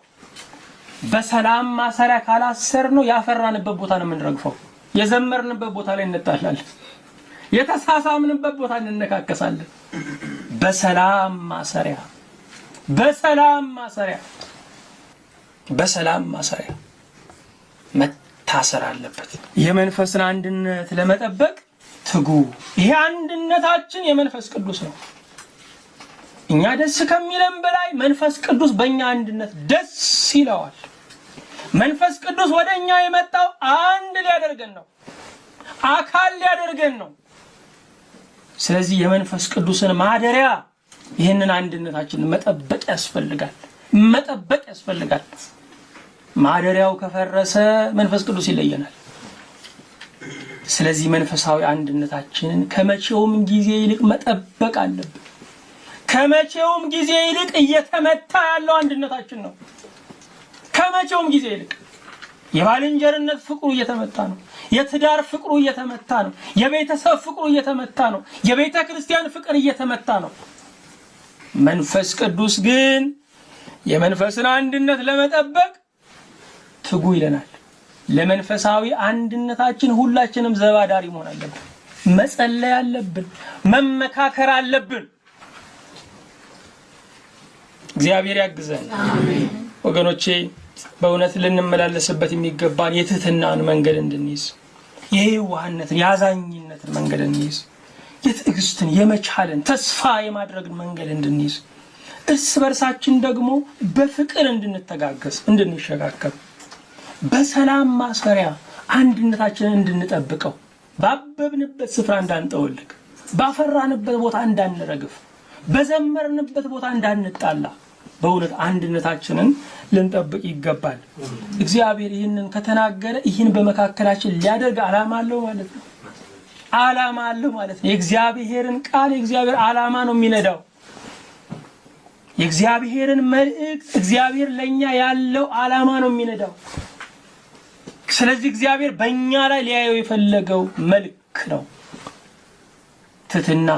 [SPEAKER 1] በሰላም ማሰሪያ ካላሰር ነው ያፈራንበት ቦታ ነው የምንረግፈው። የዘመርንበት ቦታ ላይ እንጣላለን። የተሳሳምንበት ቦታ እንነካከሳለን። በሰላም ማሰሪያ መታሰር አለበት። የመንፈስን አንድነት ለመጠበቅ ትጉ። ይሄ አንድነታችን የመንፈስ ቅዱስ ነው። እኛ ደስ ከሚለን በላይ መንፈስ ቅዱስ በእኛ አንድነት ደስ ይለዋል። መንፈስ ቅዱስ ወደኛ የመጣው አንድ ሊያደርገን ነው፣ አካል ሊያደርገን ነው። ስለዚህ የመንፈስ ቅዱስን ማደሪያ ይህንን አንድነታችንን መጠበቅ ያስፈልጋል። ማደሪያው ከፈረሰ መንፈስ ቅዱስ ይለየናል። ስለዚህ መንፈሳዊ አንድነታችንን ከመቼውም ጊዜ ይልቅ መጠበቅ አለብን። ከመቼውም ጊዜ ይልቅ እየተመታ ያለው አንድነታችን ነው። ከመቼውም ጊዜ ይልቅ የባልንጀርነት ፍቅሩ እየተመታ ነው። የትዳር ፍቅሩ እየተመታ ነው። የቤተሰብ ፍቅሩ እየተመታ ነው። የቤተ ክርስቲያን ፍቅር እየተመታ ነው። መንፈስ ቅዱስ ግን የመንፈስን አንድነት ለመጠበቅ ትጉ ይለናል። ለመንፈሳዊ አንድነታችን ሁላችንም ዘባዳሪ መሆን አለብን። መጸለይ አለብን። መመካከር አለብን። እግዚአብሔር ያግዘን። አሜን። ወገኖቼ በእውነት ልንመላለስበት የሚገባን የትህትናን መንገድ እንድንይዝ፣ የዋህነትን የአዛኝነትን መንገድ እንድንይዝ፣ የትዕግስትን የመቻልን ተስፋ የማድረግን መንገድ እንድንይዝ፣ እርስ በርሳችን ደግሞ በፍቅር እንድንተጋገዝ እንድንሸጋገር፣ በሰላም ማሰሪያ አንድነታችንን እንድንጠብቀው፣ ባበብንበት ስፍራ እንዳንጠወልግ፣ ባፈራንበት ቦታ እንዳንረግፍ፣ በዘመርንበት ቦታ እንዳንጣላ በእውነት አንድነታችንን ልንጠብቅ ይገባል። እግዚአብሔር ይህንን ከተናገረ ይህን በመካከላችን ሊያደርግ ዓላማ አለው ማለት ነው። ዓላማ አለው ማለት ነው። የእግዚአብሔርን ቃል የእግዚአብሔር ዓላማ ነው የሚነዳው። የእግዚአብሔርን መልእክት እግዚአብሔር ለኛ ያለው ዓላማ ነው የሚነዳው። ስለዚህ እግዚአብሔር በእኛ ላይ ሊያየው የፈለገው መልክ ነው። ትህትና፣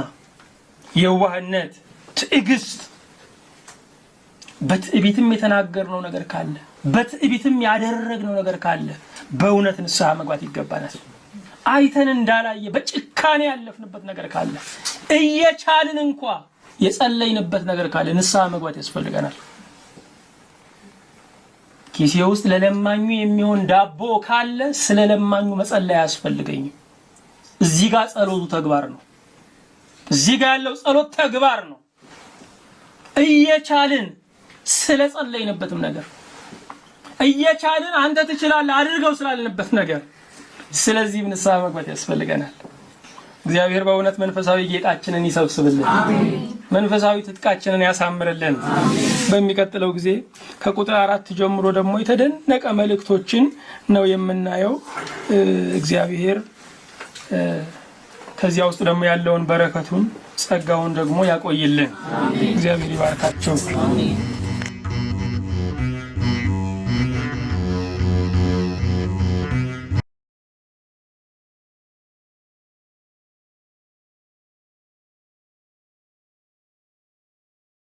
[SPEAKER 1] የዋህነት፣ ትዕግስት። በትዕቢትም የተናገርነው ነገር ካለ በትዕቢትም ያደረግነው ነገር ካለ በእውነት ንስሐ መግባት ይገባናል። አይተን እንዳላየ በጭካኔ ያለፍንበት ነገር ካለ እየቻልን እንኳ የጸለይንበት ነገር ካለ ንስሐ መግባት ያስፈልገናል። ኪሴ ውስጥ ለለማኙ የሚሆን ዳቦ ካለ ስለ ለማኙ መጸለይ አያስፈልገኝም። እዚህ ጋር ጸሎቱ ተግባር ነው። እዚህ ጋር ያለው ጸሎት ተግባር ነው። እየቻልን ስለ ጸለይንበትም ነገር እየቻልን አንተ ትችላለህ አድርገው ስላልንበት ነገር ስለዚህ ንስሐ መግባት ያስፈልገናል። እግዚአብሔር በእውነት መንፈሳዊ ጌጣችንን ይሰብስብልን። አሜን። መንፈሳዊ ትጥቃችንን ያሳምርልን። አሜን። በሚቀጥለው ጊዜ ከቁጥር 4 ጀምሮ ደግሞ የተደነቀ መልእክቶችን ነው የምናየው። እግዚአብሔር ከዚያ ውስጥ ደግሞ ያለውን በረከቱን ጸጋውን ደግሞ ያቆይልን። አሜን። እግዚአብሔር ይባርካችሁ። አሜን።